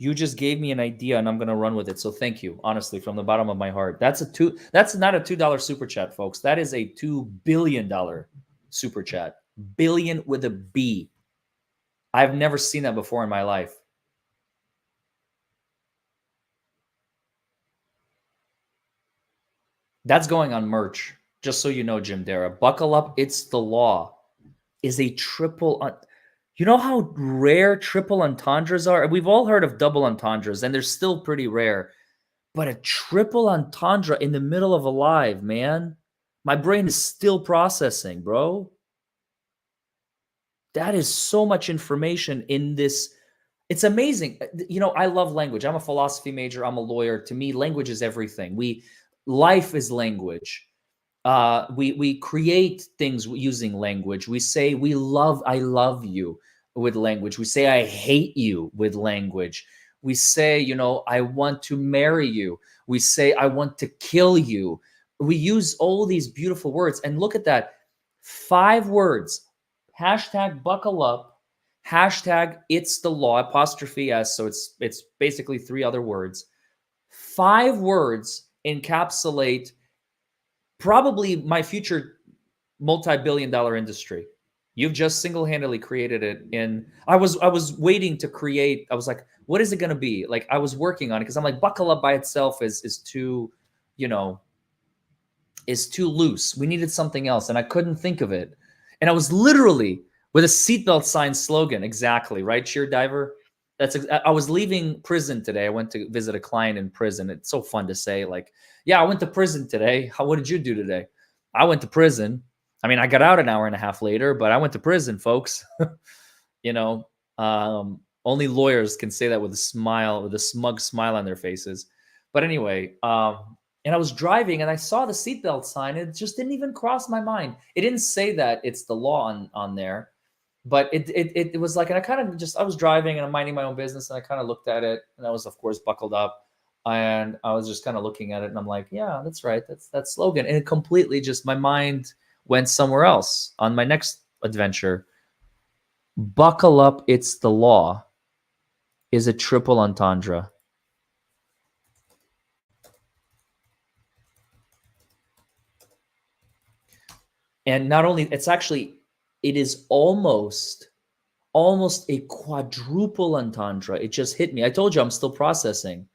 You just gave me an idea and I'm going to run with it. So thank you, honestly, from the bottom of my heart. That's not a $2 super chat, folks. That is a $2 billion super chat. Billion with a B. I've never seen that before in my life. That's going on merch. Just so you know, Jim Dara. Buckle up. It's the law. Is a triple. You know how rare triple entendres are? We've all heard of double entendres, and they're still pretty rare. But a triple entendre in the middle of a live, man. My brain is still processing, bro. That is so much information in this. It's amazing. You know, I love language. I'm a philosophy major. I'm a lawyer. To me, language is everything. Life is language. We create things using language. We say I love you with language. We say I hate you with language. We say, I want to marry you. We say I want to kill you. We use all these beautiful words. And look at that. 5 words. Hashtag buckle up. Hashtag it's the law, apostrophe S. So it's basically 3 other words. 5 words encapsulate probably my future multi-billion-dollar industry. You've just single-handedly created it. I was waiting to create. I was like, what is it going to be? Like, I was working on it because I'm like, buckle up by itself is too, is too loose. We needed something else, and I couldn't think of it. And I was literally with a seatbelt sign slogan. Exactly, right, Cheer Diver? I was leaving prison today. I went to visit a client in prison. It's so fun to say, like, yeah, I went to prison today. What did you do today? I went to prison. I mean, I got out an hour and a half later, but I went to prison, folks. you know, only lawyers can say that with a smile, with a smug smile on their faces. But anyway, and I was driving and I saw the seatbelt sign. It just didn't even cross my mind. It didn't say that it's the law on there, but it was like, and I kind of just, I was driving and I'm minding my own business and I kind of looked at it and I was, of course, buckled up. And I was just kind of looking at it and I'm like, yeah, that's right. That's that slogan. And it completely just, my mind went somewhere else on my next adventure. Buckle up, it's the law is a triple entendre. And not only, it is almost a quadruple entendre. It just hit me. I told you I'm still processing.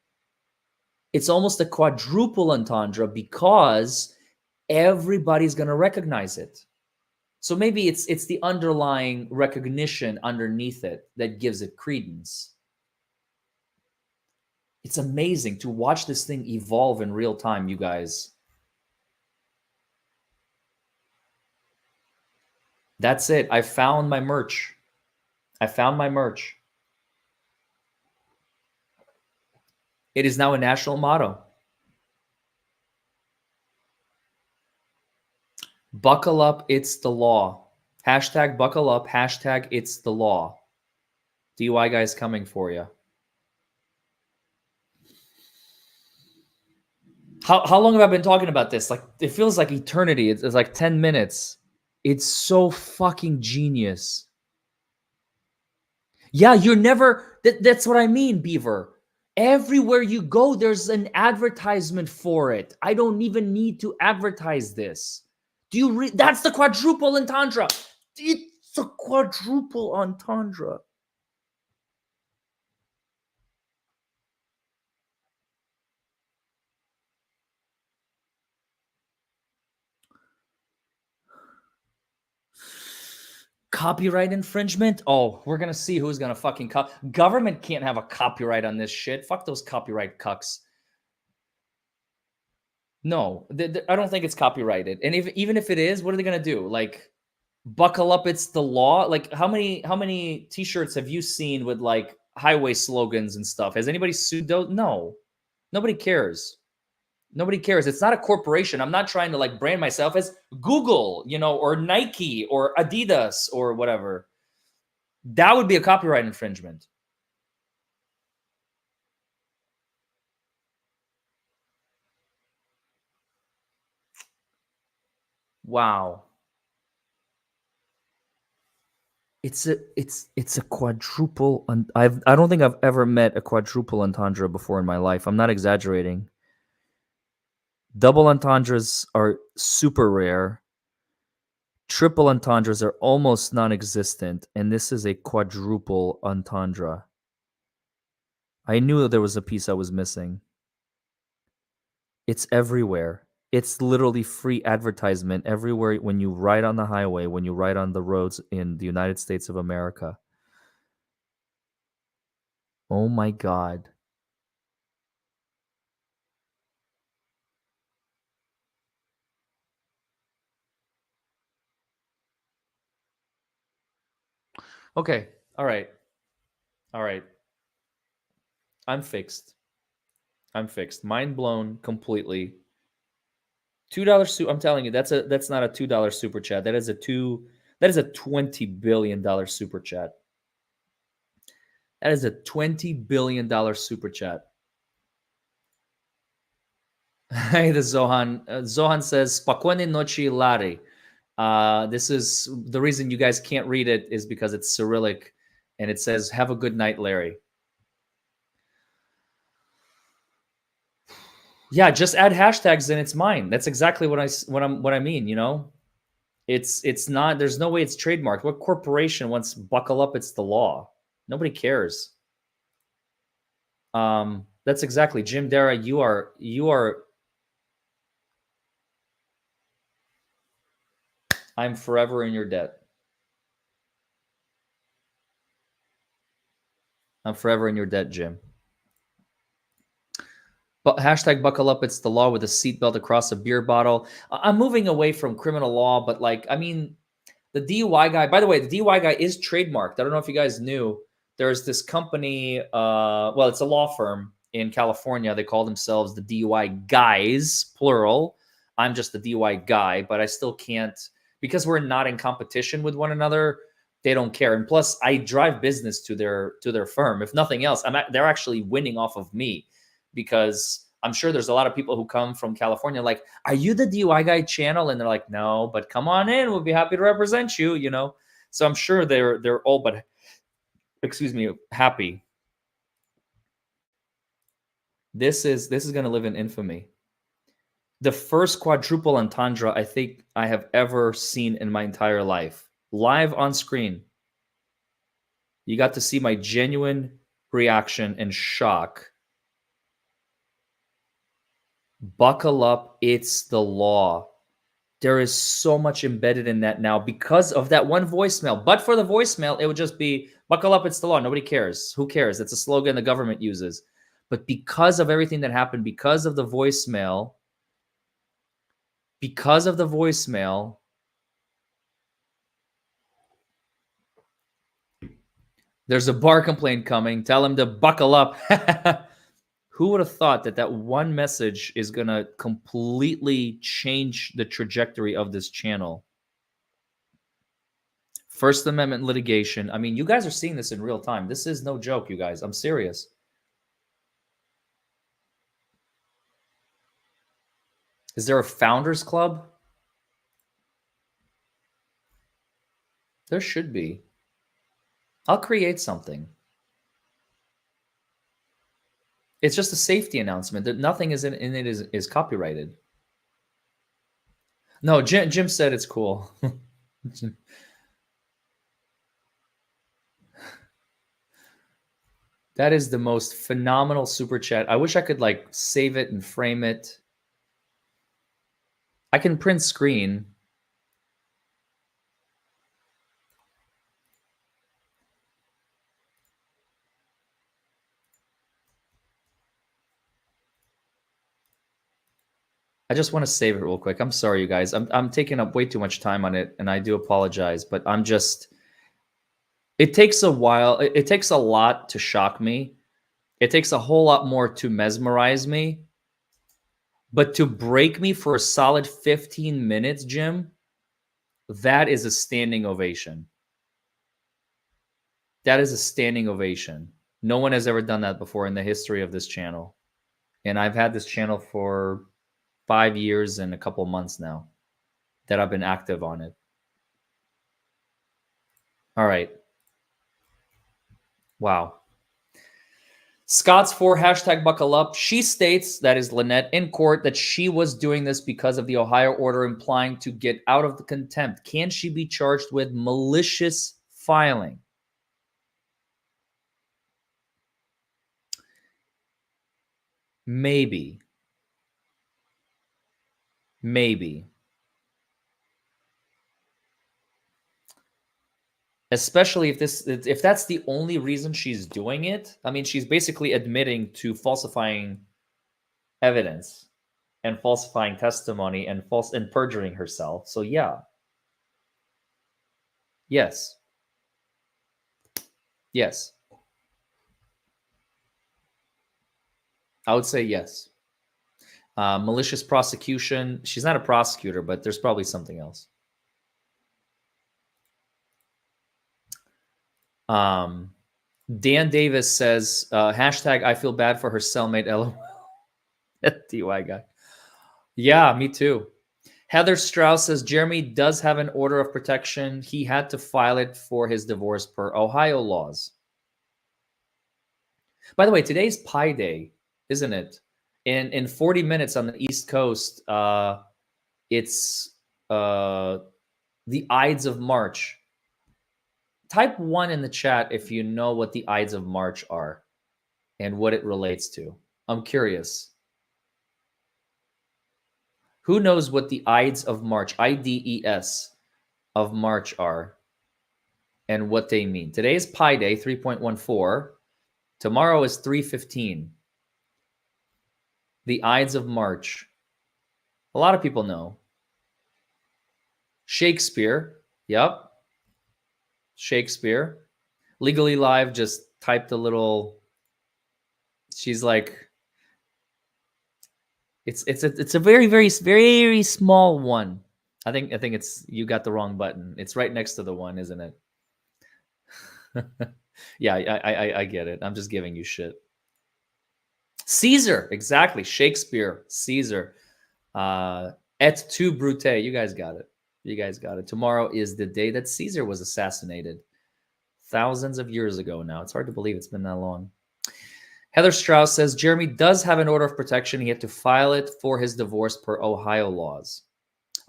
It's almost a quadruple entendre because everybody's going to recognize it. So maybe it's the underlying recognition underneath it that gives it credence. It's amazing to watch this thing evolve in real time, you guys. That's it. I found my merch. It is now a national motto. Buckle up, it's the law. Hashtag buckle up, hashtag it's the law. DUI guys coming for you. How long have I been talking about this? Like, it feels like eternity. It's like 10 minutes. It's so fucking genius. Yeah, you're never, that's what I mean, Beaver. Everywhere you go, there's an advertisement for it. I don't even need to advertise this. Do you read? That's the quadruple entendre. It's a quadruple entendre. Copyright infringement? Oh, we're gonna see who's gonna fucking government can't have a copyright on this shit. Fuck those copyright cucks. No, I don't think it's copyrighted. And even if it is, what are they gonna do? Like, buckle up, it's the law. Like, how many t-shirts have you seen with like highway slogans and stuff? Has anybody sued those? No, nobody cares. Nobody cares. It's not a corporation. I'm not trying to like brand myself as Google, or Nike or Adidas or whatever. That would be a copyright infringement. Wow. It's a quadruple. I don't think I've ever met a quadruple entendre before in my life. I'm not exaggerating. Double entendres are super rare. Triple entendres are almost non-existent, and this is a quadruple entendre. I knew that there was a piece I was missing. It's everywhere. It's literally free advertisement everywhere when you ride on the highway, when you ride on the roads in the United States of America. Oh my God. Okay. All right. All right. I'm fixed. Mind blown completely. $2 I'm telling you, that's not a $2 super chat. That is a $20 billion super chat. That is a $20 billion super chat. Hey, the Zohan. Zohan says, Spokojnej noci, Larry. This is the reason you guys can't read it is because it's Cyrillic and it says, have a good night, Larry. Yeah, just add hashtags and it's mine. That's exactly what I mean, you know? It's not, there's no way it's trademarked. What corporation wants buckle up, it's the law? Nobody cares. That's exactly Jim Dara, you are I'm forever in your debt. I'm forever in your debt, Jim. But hashtag buckle up, it's the law with a seatbelt across a beer bottle. I'm moving away from criminal law, but like, I mean, the DUI guy, by the way, the DUI guy is trademarked. I don't know if you guys knew. There's this company, well, it's a law firm in California. They call themselves the DUI guys, plural. I'm just the DUI guy, but I still can't, because we're not in competition with one another. They don't care. And plus, I drive business to their firm. If nothing else, they're actually winning off of me, because I'm sure there's a lot of people who come from California like, are you the DUI guy channel? And they're like, no, but come on in. We'll be happy to represent you, you know? So I'm sure they're all but, excuse me, happy. This is going to live in infamy. The first quadruple entendre I think I have ever seen in my entire life, live on screen. You got to see my genuine reaction and shock. Buckle up, it's the law. There is so much embedded in that now because of that one voicemail. But for the voicemail, it would just be, buckle up, it's the law. Nobody cares. Who cares? It's a slogan the government uses. But because of everything that happened, because of the voicemail, there's a bar complaint coming. Tell him to buckle up. Who would have thought that that one message is going to completely change the trajectory of this channel? First Amendment litigation. I mean, you guys are seeing this in real time. This is no joke, you guys. I'm serious. Is there a founders club? There should be. I'll create something. It's just a safety announcement that nothing is in it is copyrighted. No, Jim said it's cool. That is the most phenomenal super chat. I wish I could like save it and frame it. I can print screen. I just want to save it real quick. I'm sorry, you guys. I'm taking up way too much time on it, and I do apologize. But I'm just. It takes a while. It takes a lot to shock me. It takes a whole lot more to mesmerize me. But to break me for a solid 15 minutes, Jim, that is a standing ovation. That is a standing ovation. No one has ever done that before in the history of this channel. And I've had this channel for 5 years and a couple months now that I've been active on it. All right. Wow. Scott's for hashtag buckle up. She states, that is Lynette, in court that she was doing this because of the Ohio order implying to get out of the contempt. Can she be charged with malicious filing? Maybe. Maybe. Especially if that's the only reason she's doing it. I mean, she's basically admitting to falsifying evidence and falsifying testimony and perjuring herself. So yeah. Yes. Yes. I would say yes. Malicious prosecution. She's not a prosecutor, but there's probably something else. Dan Davis says, hashtag I feel bad for her cellmate, LOL. DUI guy. Yeah, me too. Heather Strauss says, Jeremy does have an order of protection. He had to file it for his divorce per Ohio laws. By the way, today's Pi Day, isn't it? In 40 minutes on the East Coast, it's the Ides of March. Type 1 in the chat if you know what the Ides of March are and what it relates to. I'm curious. Who knows what the Ides of March, IDES, of March are and what they mean? Today is Pi Day, 3.14. Tomorrow is 315. The Ides of March. A lot of people know. Shakespeare. Yep. Shakespeare. Legally Live just typed a little. She's like, it's a very, very, very small one. I think it's, you got the wrong button. It's right next to the one, isn't it? Yeah, I get it. I'm just giving you shit. Caesar, exactly. Shakespeare, Caesar. Et tu, Brute. You guys got it. You guys got it. Tomorrow is the day that Caesar was assassinated. Thousands of years ago now. It's hard to believe it's been that long. Heather Strauss says, Jeremy does have an order of protection. He had to file it for his divorce per Ohio laws.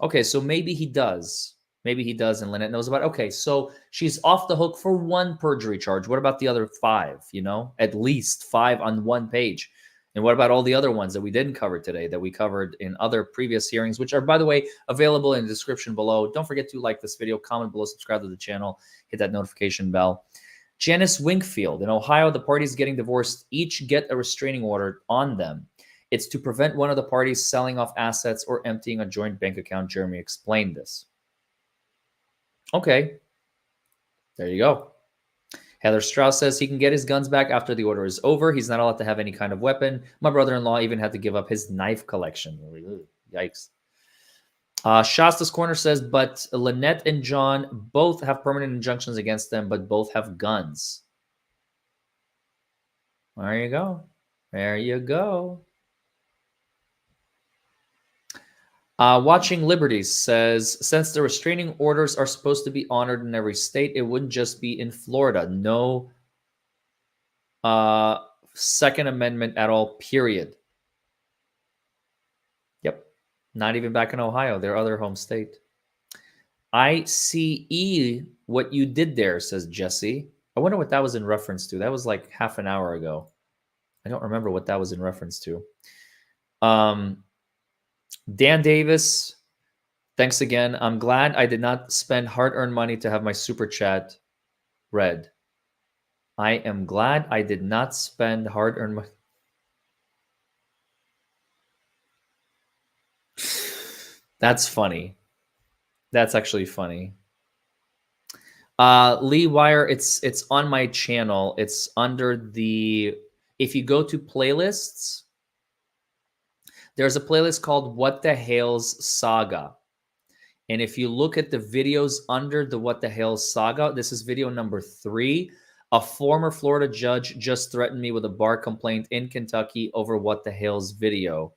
Okay, so maybe he does. Maybe he does, and Lynette knows about it. Okay, so she's off the hook for one perjury charge. What about the other 5, you know? At least 5 on one page. And what about all the other ones that we didn't cover today, that we covered in other previous hearings, which are, by the way, available in the description below. Don't forget to like this video, comment below, subscribe to the channel, hit that notification bell. Janice Wingfield. In Ohio, the parties getting divorced each get a restraining order on them. It's to prevent one of the parties selling off assets or emptying a joint bank account. Jeremy explained this. Okay. There you go. Heather Strauss says he can get his guns back after the order is over. He's not allowed to have any kind of weapon. My brother-in-law even had to give up his knife collection. Yikes. Shasta's Corner says, but Lynette and John both have permanent injunctions against them, but both have guns. There you go. There you go. Watching Liberties says, since the restraining orders are supposed to be honored in every state, it wouldn't just be in Florida. No Second Amendment at all, period. Yep. Not even back in Ohio, their other home state. ICE, what you did there, says Jesse. I wonder what that was in reference to. That was like half an hour ago. I don't remember what that was in reference to. Dan Davis, thanks again. I'm glad I did not spend hard-earned money to have my super chat read. I am glad I did not spend hard-earned money. That's funny. That's actually funny. Lee Wire, it's on my channel. It's under the, if you go to playlists, there's a playlist called What the Hales Saga. And if you look at the videos under the What the Hales Saga, this is video number 3. A former Florida judge just threatened me with a bar complaint in Kentucky over What the Hales video.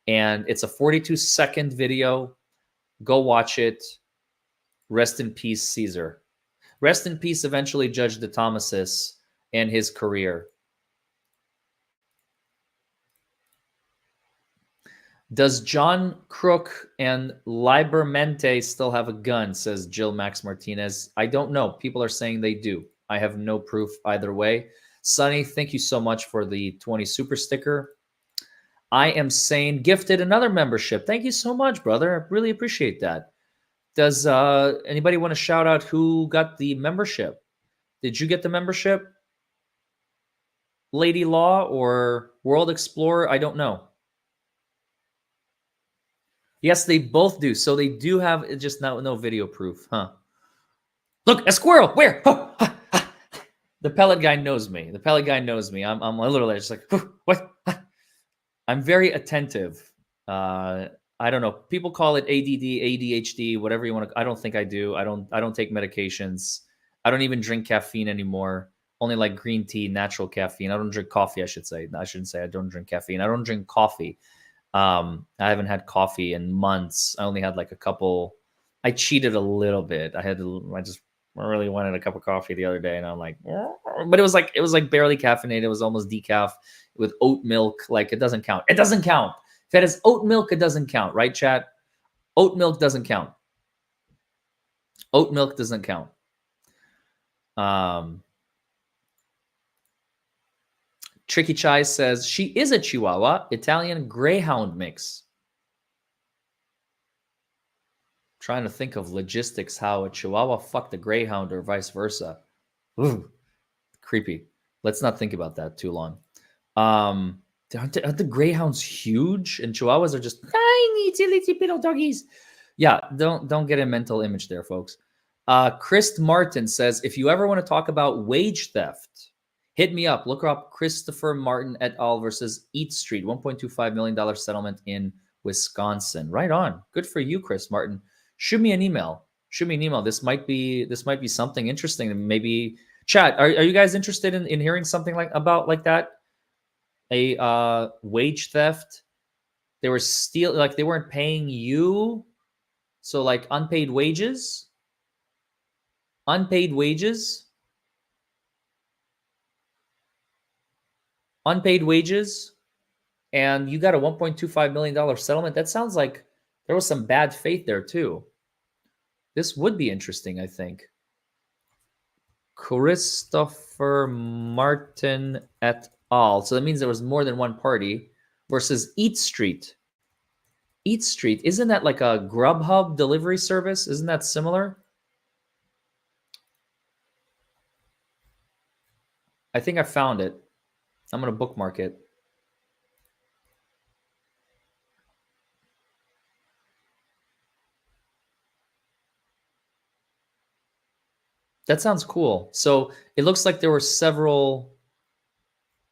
And it's a 42-second video. Go watch it. Rest in peace, Caesar. Rest in peace, eventually, Judge DeThomasis and his career. Does John Crook and Libermente still have a gun, says Jill Max Martinez. I don't know. People are saying they do. I have no proof either way. Sonny, thank you so much for the 20 super sticker. I am sane gifted another membership. Thank you so much, brother. I really appreciate that. Does anybody want to shout out who got the membership? Did you get the membership? Lady Law or World Explorer? I don't know. Yes, they both do. So they do have just no video proof, huh? Look, a squirrel. Where? The pellet guy knows me. The pellet guy knows me. I'm literally just like, what? I'm very attentive. I don't know. People call it ADD, ADHD, whatever you want to. I don't think I do. I don't take medications. I don't even drink caffeine anymore. Only like green tea, natural caffeine. I don't drink coffee, I should say. I shouldn't say I don't drink caffeine. I don't drink coffee. I haven't had coffee in months. I only had like a couple. I cheated a little bit. I just I really wanted a cup of coffee the other day, and I'm like, but it was like barely caffeinated. It was almost decaf with oat milk. Like it doesn't count. It doesn't count. If it has oat milk, it doesn't count, right, chat? Oat milk doesn't count. Oat milk doesn't count. Tricky Chai says she is a Chihuahua, Italian Greyhound mix. Trying to think of logistics, how a Chihuahua fucked a Greyhound or vice versa. Ooh, creepy. Let's not think about that too long. Aren't the Greyhounds huge and Chihuahuas are just tiny, silly, little doggies? Yeah, don't get a mental image there, folks. Chris Martin says, if you ever want to talk about wage theft, hit me up. Look up Christopher Martin et al. Versus Eat Street, $1.25 million settlement in Wisconsin. Right on. Good for you, Chris Martin. Shoot me an email. This might be something interesting. Maybe chat. Are you guys interested in hearing something like that? A wage theft. They were stealing, like they weren't paying you. So like unpaid wages. Unpaid wages, and you got a $1.25 million settlement. That sounds like there was some bad faith there too. This would be interesting, I think. Christopher Martin et al. So that means there was more than one party versus Eat Street. Eat Street, isn't that like a Grubhub delivery service? Isn't that similar? I think I found it. I'm going to bookmark it. That sounds cool. So it looks like there were several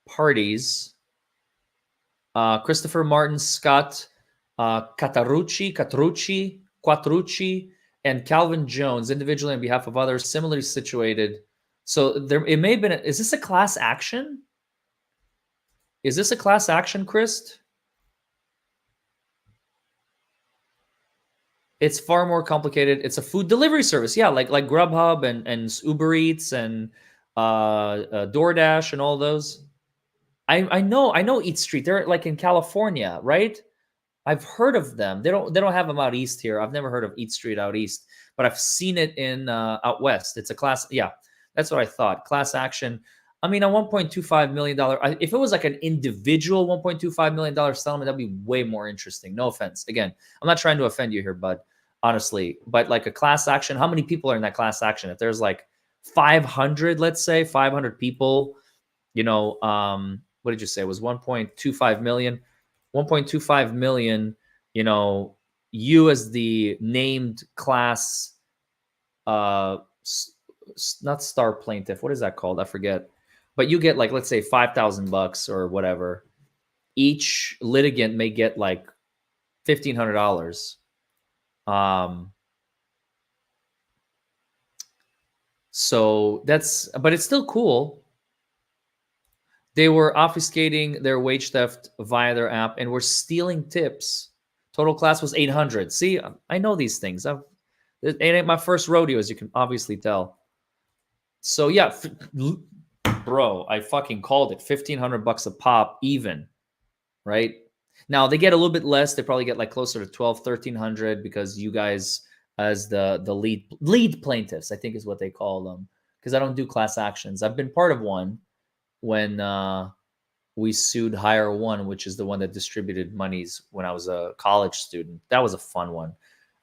parties. Christopher Martin, Scott Quattrucci, and Calvin Jones, individually on behalf of others similarly situated. So it may have been. Is this a class action? Is this a class action, Chris? It's far more complicated. It's a food delivery service. Yeah, like Grubhub and Uber Eats and DoorDash and all those. I know Eat Street. They're like in California, right? I've heard of them. They don't have them out east here. I've never heard of Eat Street out east, but I've seen it in out west. It's a class. Yeah, that's what I thought. Class action. I mean, a $1.25 million. If it was like an individual $1.25 million settlement, that'd be way more interesting. No offense. Again, I'm not trying to offend you here, bud. Honestly, but like a class action, how many people are in that class action? If there's like 500, let's say 500 people, what did you say? It was 1.25 million. 1.25 million, you as the named class, not star plaintiff, what is that called? I forget. But you get like, let's say $5,000 or whatever. Each litigant may get like $1,500. So but it's still cool. They were obfuscating their wage theft via their app and were stealing tips. Total class was 800. See, I know these things. It ain't my first rodeo, as you can obviously tell. So yeah, bro, I fucking called it. $1,500 a pop, even, right? Now they get a little bit less. They probably get like closer to 1,300 because you guys, as the lead plaintiffs, I think is what they call them. Because I don't do class actions. I've been part of one when we sued Hire One, which is the one that distributed monies when I was a college student. That was a fun one.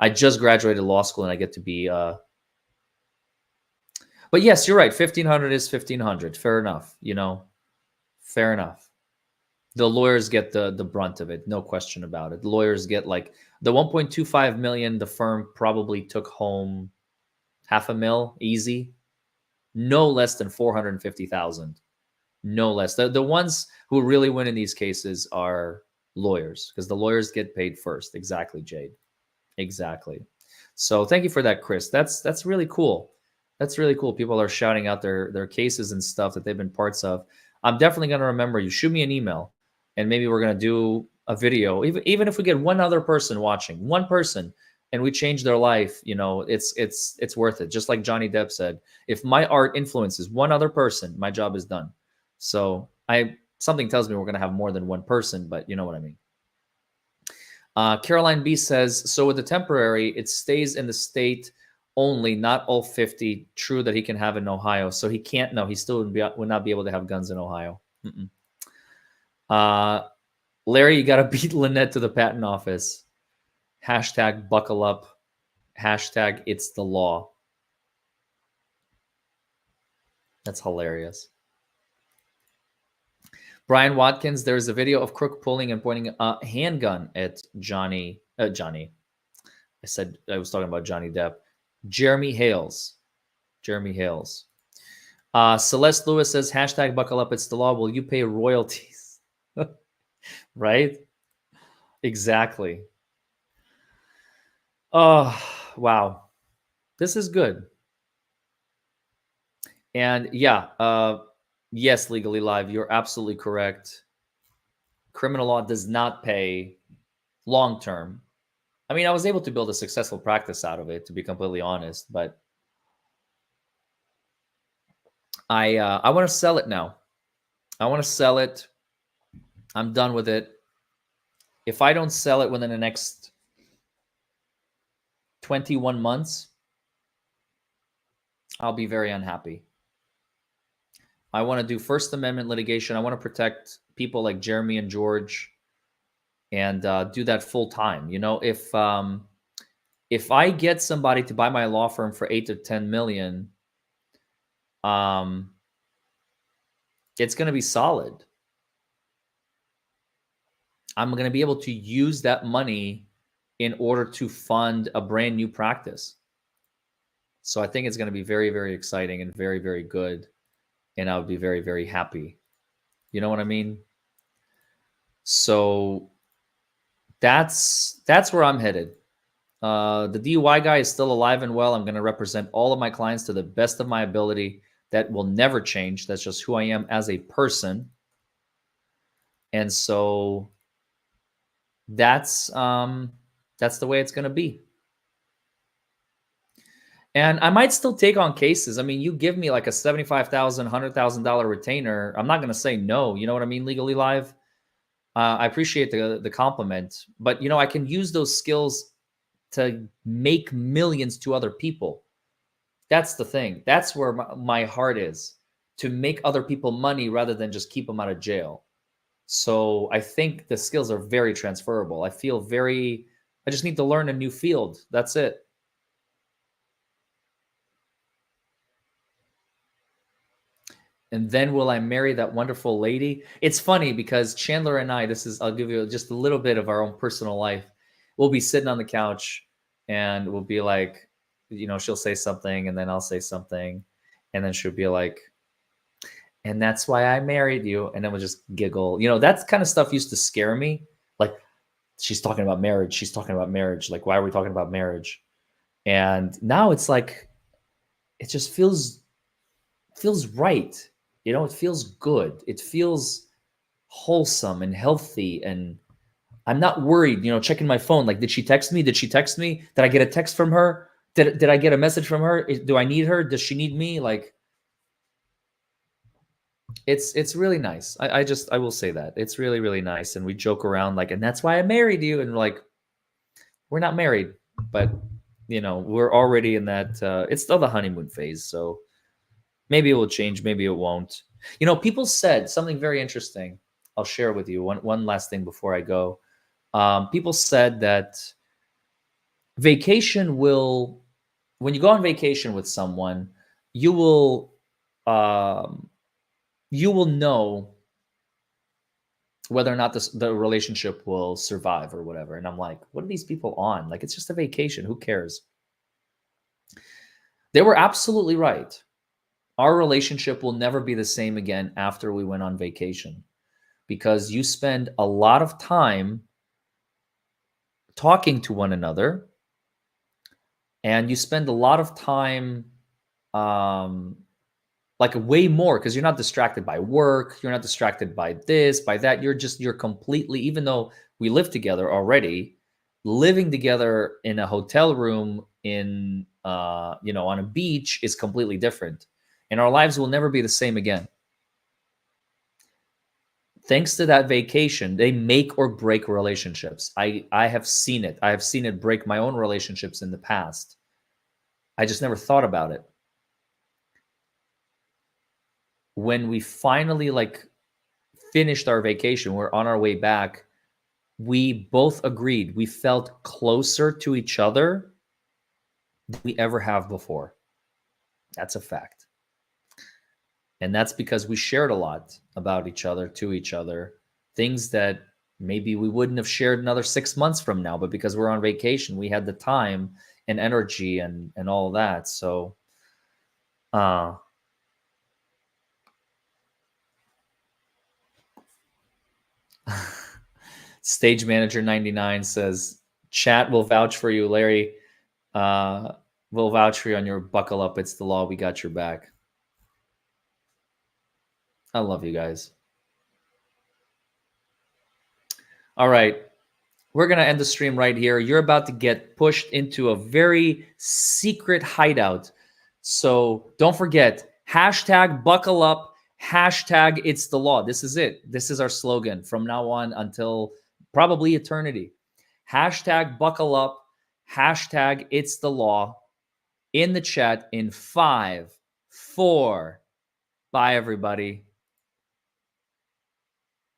I just graduated law school and I get to be. But yes, you're right. 1,500 is 1,500. Fair enough. Fair enough. The lawyers get the brunt of it. No question about it. The lawyers get like the 1.25 million. The firm probably took home $500,000 easy. No less than 450,000. No less. The ones who really win in these cases are lawyers because the lawyers get paid first. Exactly, Jade. Exactly. So thank you for that, Chris. That's really cool. That's really cool. People are shouting out their cases and stuff that they've been parts of. I'm definitely going to remember you. Shoot me an email and maybe we're going to do a video. Even if we get one other person watching, one person, and we change their life, you know, it's worth it. Just like Johnny Depp said, if my art influences one other person, my job is done. So something tells me we're going to have more than one person, but you know what I mean. Caroline B says, so with the temporary, it stays in the state only, not all 50. True that he can have in Ohio. So he can't, no, he still would not be able to have guns in Ohio. Larry, you got to beat Lynette to the patent office. Hashtag buckle up. Hashtag it's the law. That's hilarious. Brian Watkins, there's a video of Crook pulling and pointing a handgun at Johnny. I was talking about Johnny Depp. Jeremy Hales. Celeste Lewis says, hashtag buckle up, it's the law. Will you pay royalties? Right? Exactly. Oh, wow. This is good. And yeah, yes, Legally Live, you're absolutely correct. Criminal law does not pay long term. I mean, I was able to build a successful practice out of it, to be completely honest, but I want to sell it now. I want to sell it. I'm done with it. If I don't sell it within the next 21 months, I'll be very unhappy. I want to do First Amendment litigation. I want to protect people like Jeremy and George, and do that full time. You know, if I get somebody to buy my law firm for 8 to 10 million, it's going to be solid. I'm going to be able to use that money in order to fund a brand new practice. So I think it's going to be very, very exciting and very, very good. And I would be very, very happy. You know what I mean? So that's where I'm headed. The DUI guy is still alive and well. I'm going to represent all of my clients to the best of my ability. That will never change. That's just who I am as a person. And so that's the way it's going to be. And I might still take on cases. I mean, you give me like a $75,000, $100,000 retainer, I'm not going to say no. You know what I mean? Legally Live. I appreciate the compliment, but you know, I can use those skills to make millions to other people. That's the thing. That's where my heart is, to make other people money rather than just keep them out of jail. So I think the skills are very transferable. I just need to learn a new field. That's it. And then will I marry that wonderful lady? It's funny because Chandler and I, I'll give you just a little bit of our own personal life. We'll be sitting on the couch and we'll be like, you know, she'll say something and then I'll say something. And then she'll be like, and that's why I married you. And then we'll just giggle. You know, that kind of stuff used to scare me. Like, she's talking about marriage. She's talking about marriage. Like, why are we talking about marriage? And now it's like, it just feels right. You know, it feels good. It feels wholesome and healthy. And I'm not worried, you know, checking my phone. Like, did she text me? Did she text me? Did I get a text from her? Did I get a message from her? Do I need her? Does she need me? Like, it's really nice. I will say that. It's really, really nice. And we joke around like, and that's why I married you. And like, we're not married, but you know, we're already in that, it's still the honeymoon phase. So maybe it will change. Maybe it won't. You know, people said something very interesting. I'll share with you one last thing before I go. People said that vacation when you go on vacation with someone, you will know whether or not the relationship will survive or whatever. And I'm like, what are these people on? Like, it's just a vacation. Who cares? They were absolutely right. Our relationship will never be the same again after we went on vacation, because you spend a lot of time talking to one another, and you spend a lot of time like way more, because you're not distracted by work, you're not distracted by this, by that. You're completely, even though we live together already, living together in a hotel room in on a beach is completely different, and our lives will never be the same again. Thanks to that vacation, they make or break relationships. I have seen it. I have seen it break my own relationships in the past. I just never thought about it. When we finally finished our vacation, we're on our way back, we both agreed we felt closer to each other than we ever have before. That's a fact. And that's because we shared a lot about each other, to each other, things that maybe we wouldn't have shared another 6 months from now, but because we're on vacation, we had the time and energy and all of that. So, Stage Manager 99 says, chat will vouch for you, Larry. We'll vouch for you on your buckle up. It's the law. We got your back. I love you guys. All right. We're going to end the stream right here. You're about to get pushed into a very secret hideout. So don't forget, hashtag buckle up, hashtag it's the law. This is it. This is our slogan from now on until probably eternity. Hashtag buckle up, hashtag it's the law in the chat in 5, 4. Bye, everybody.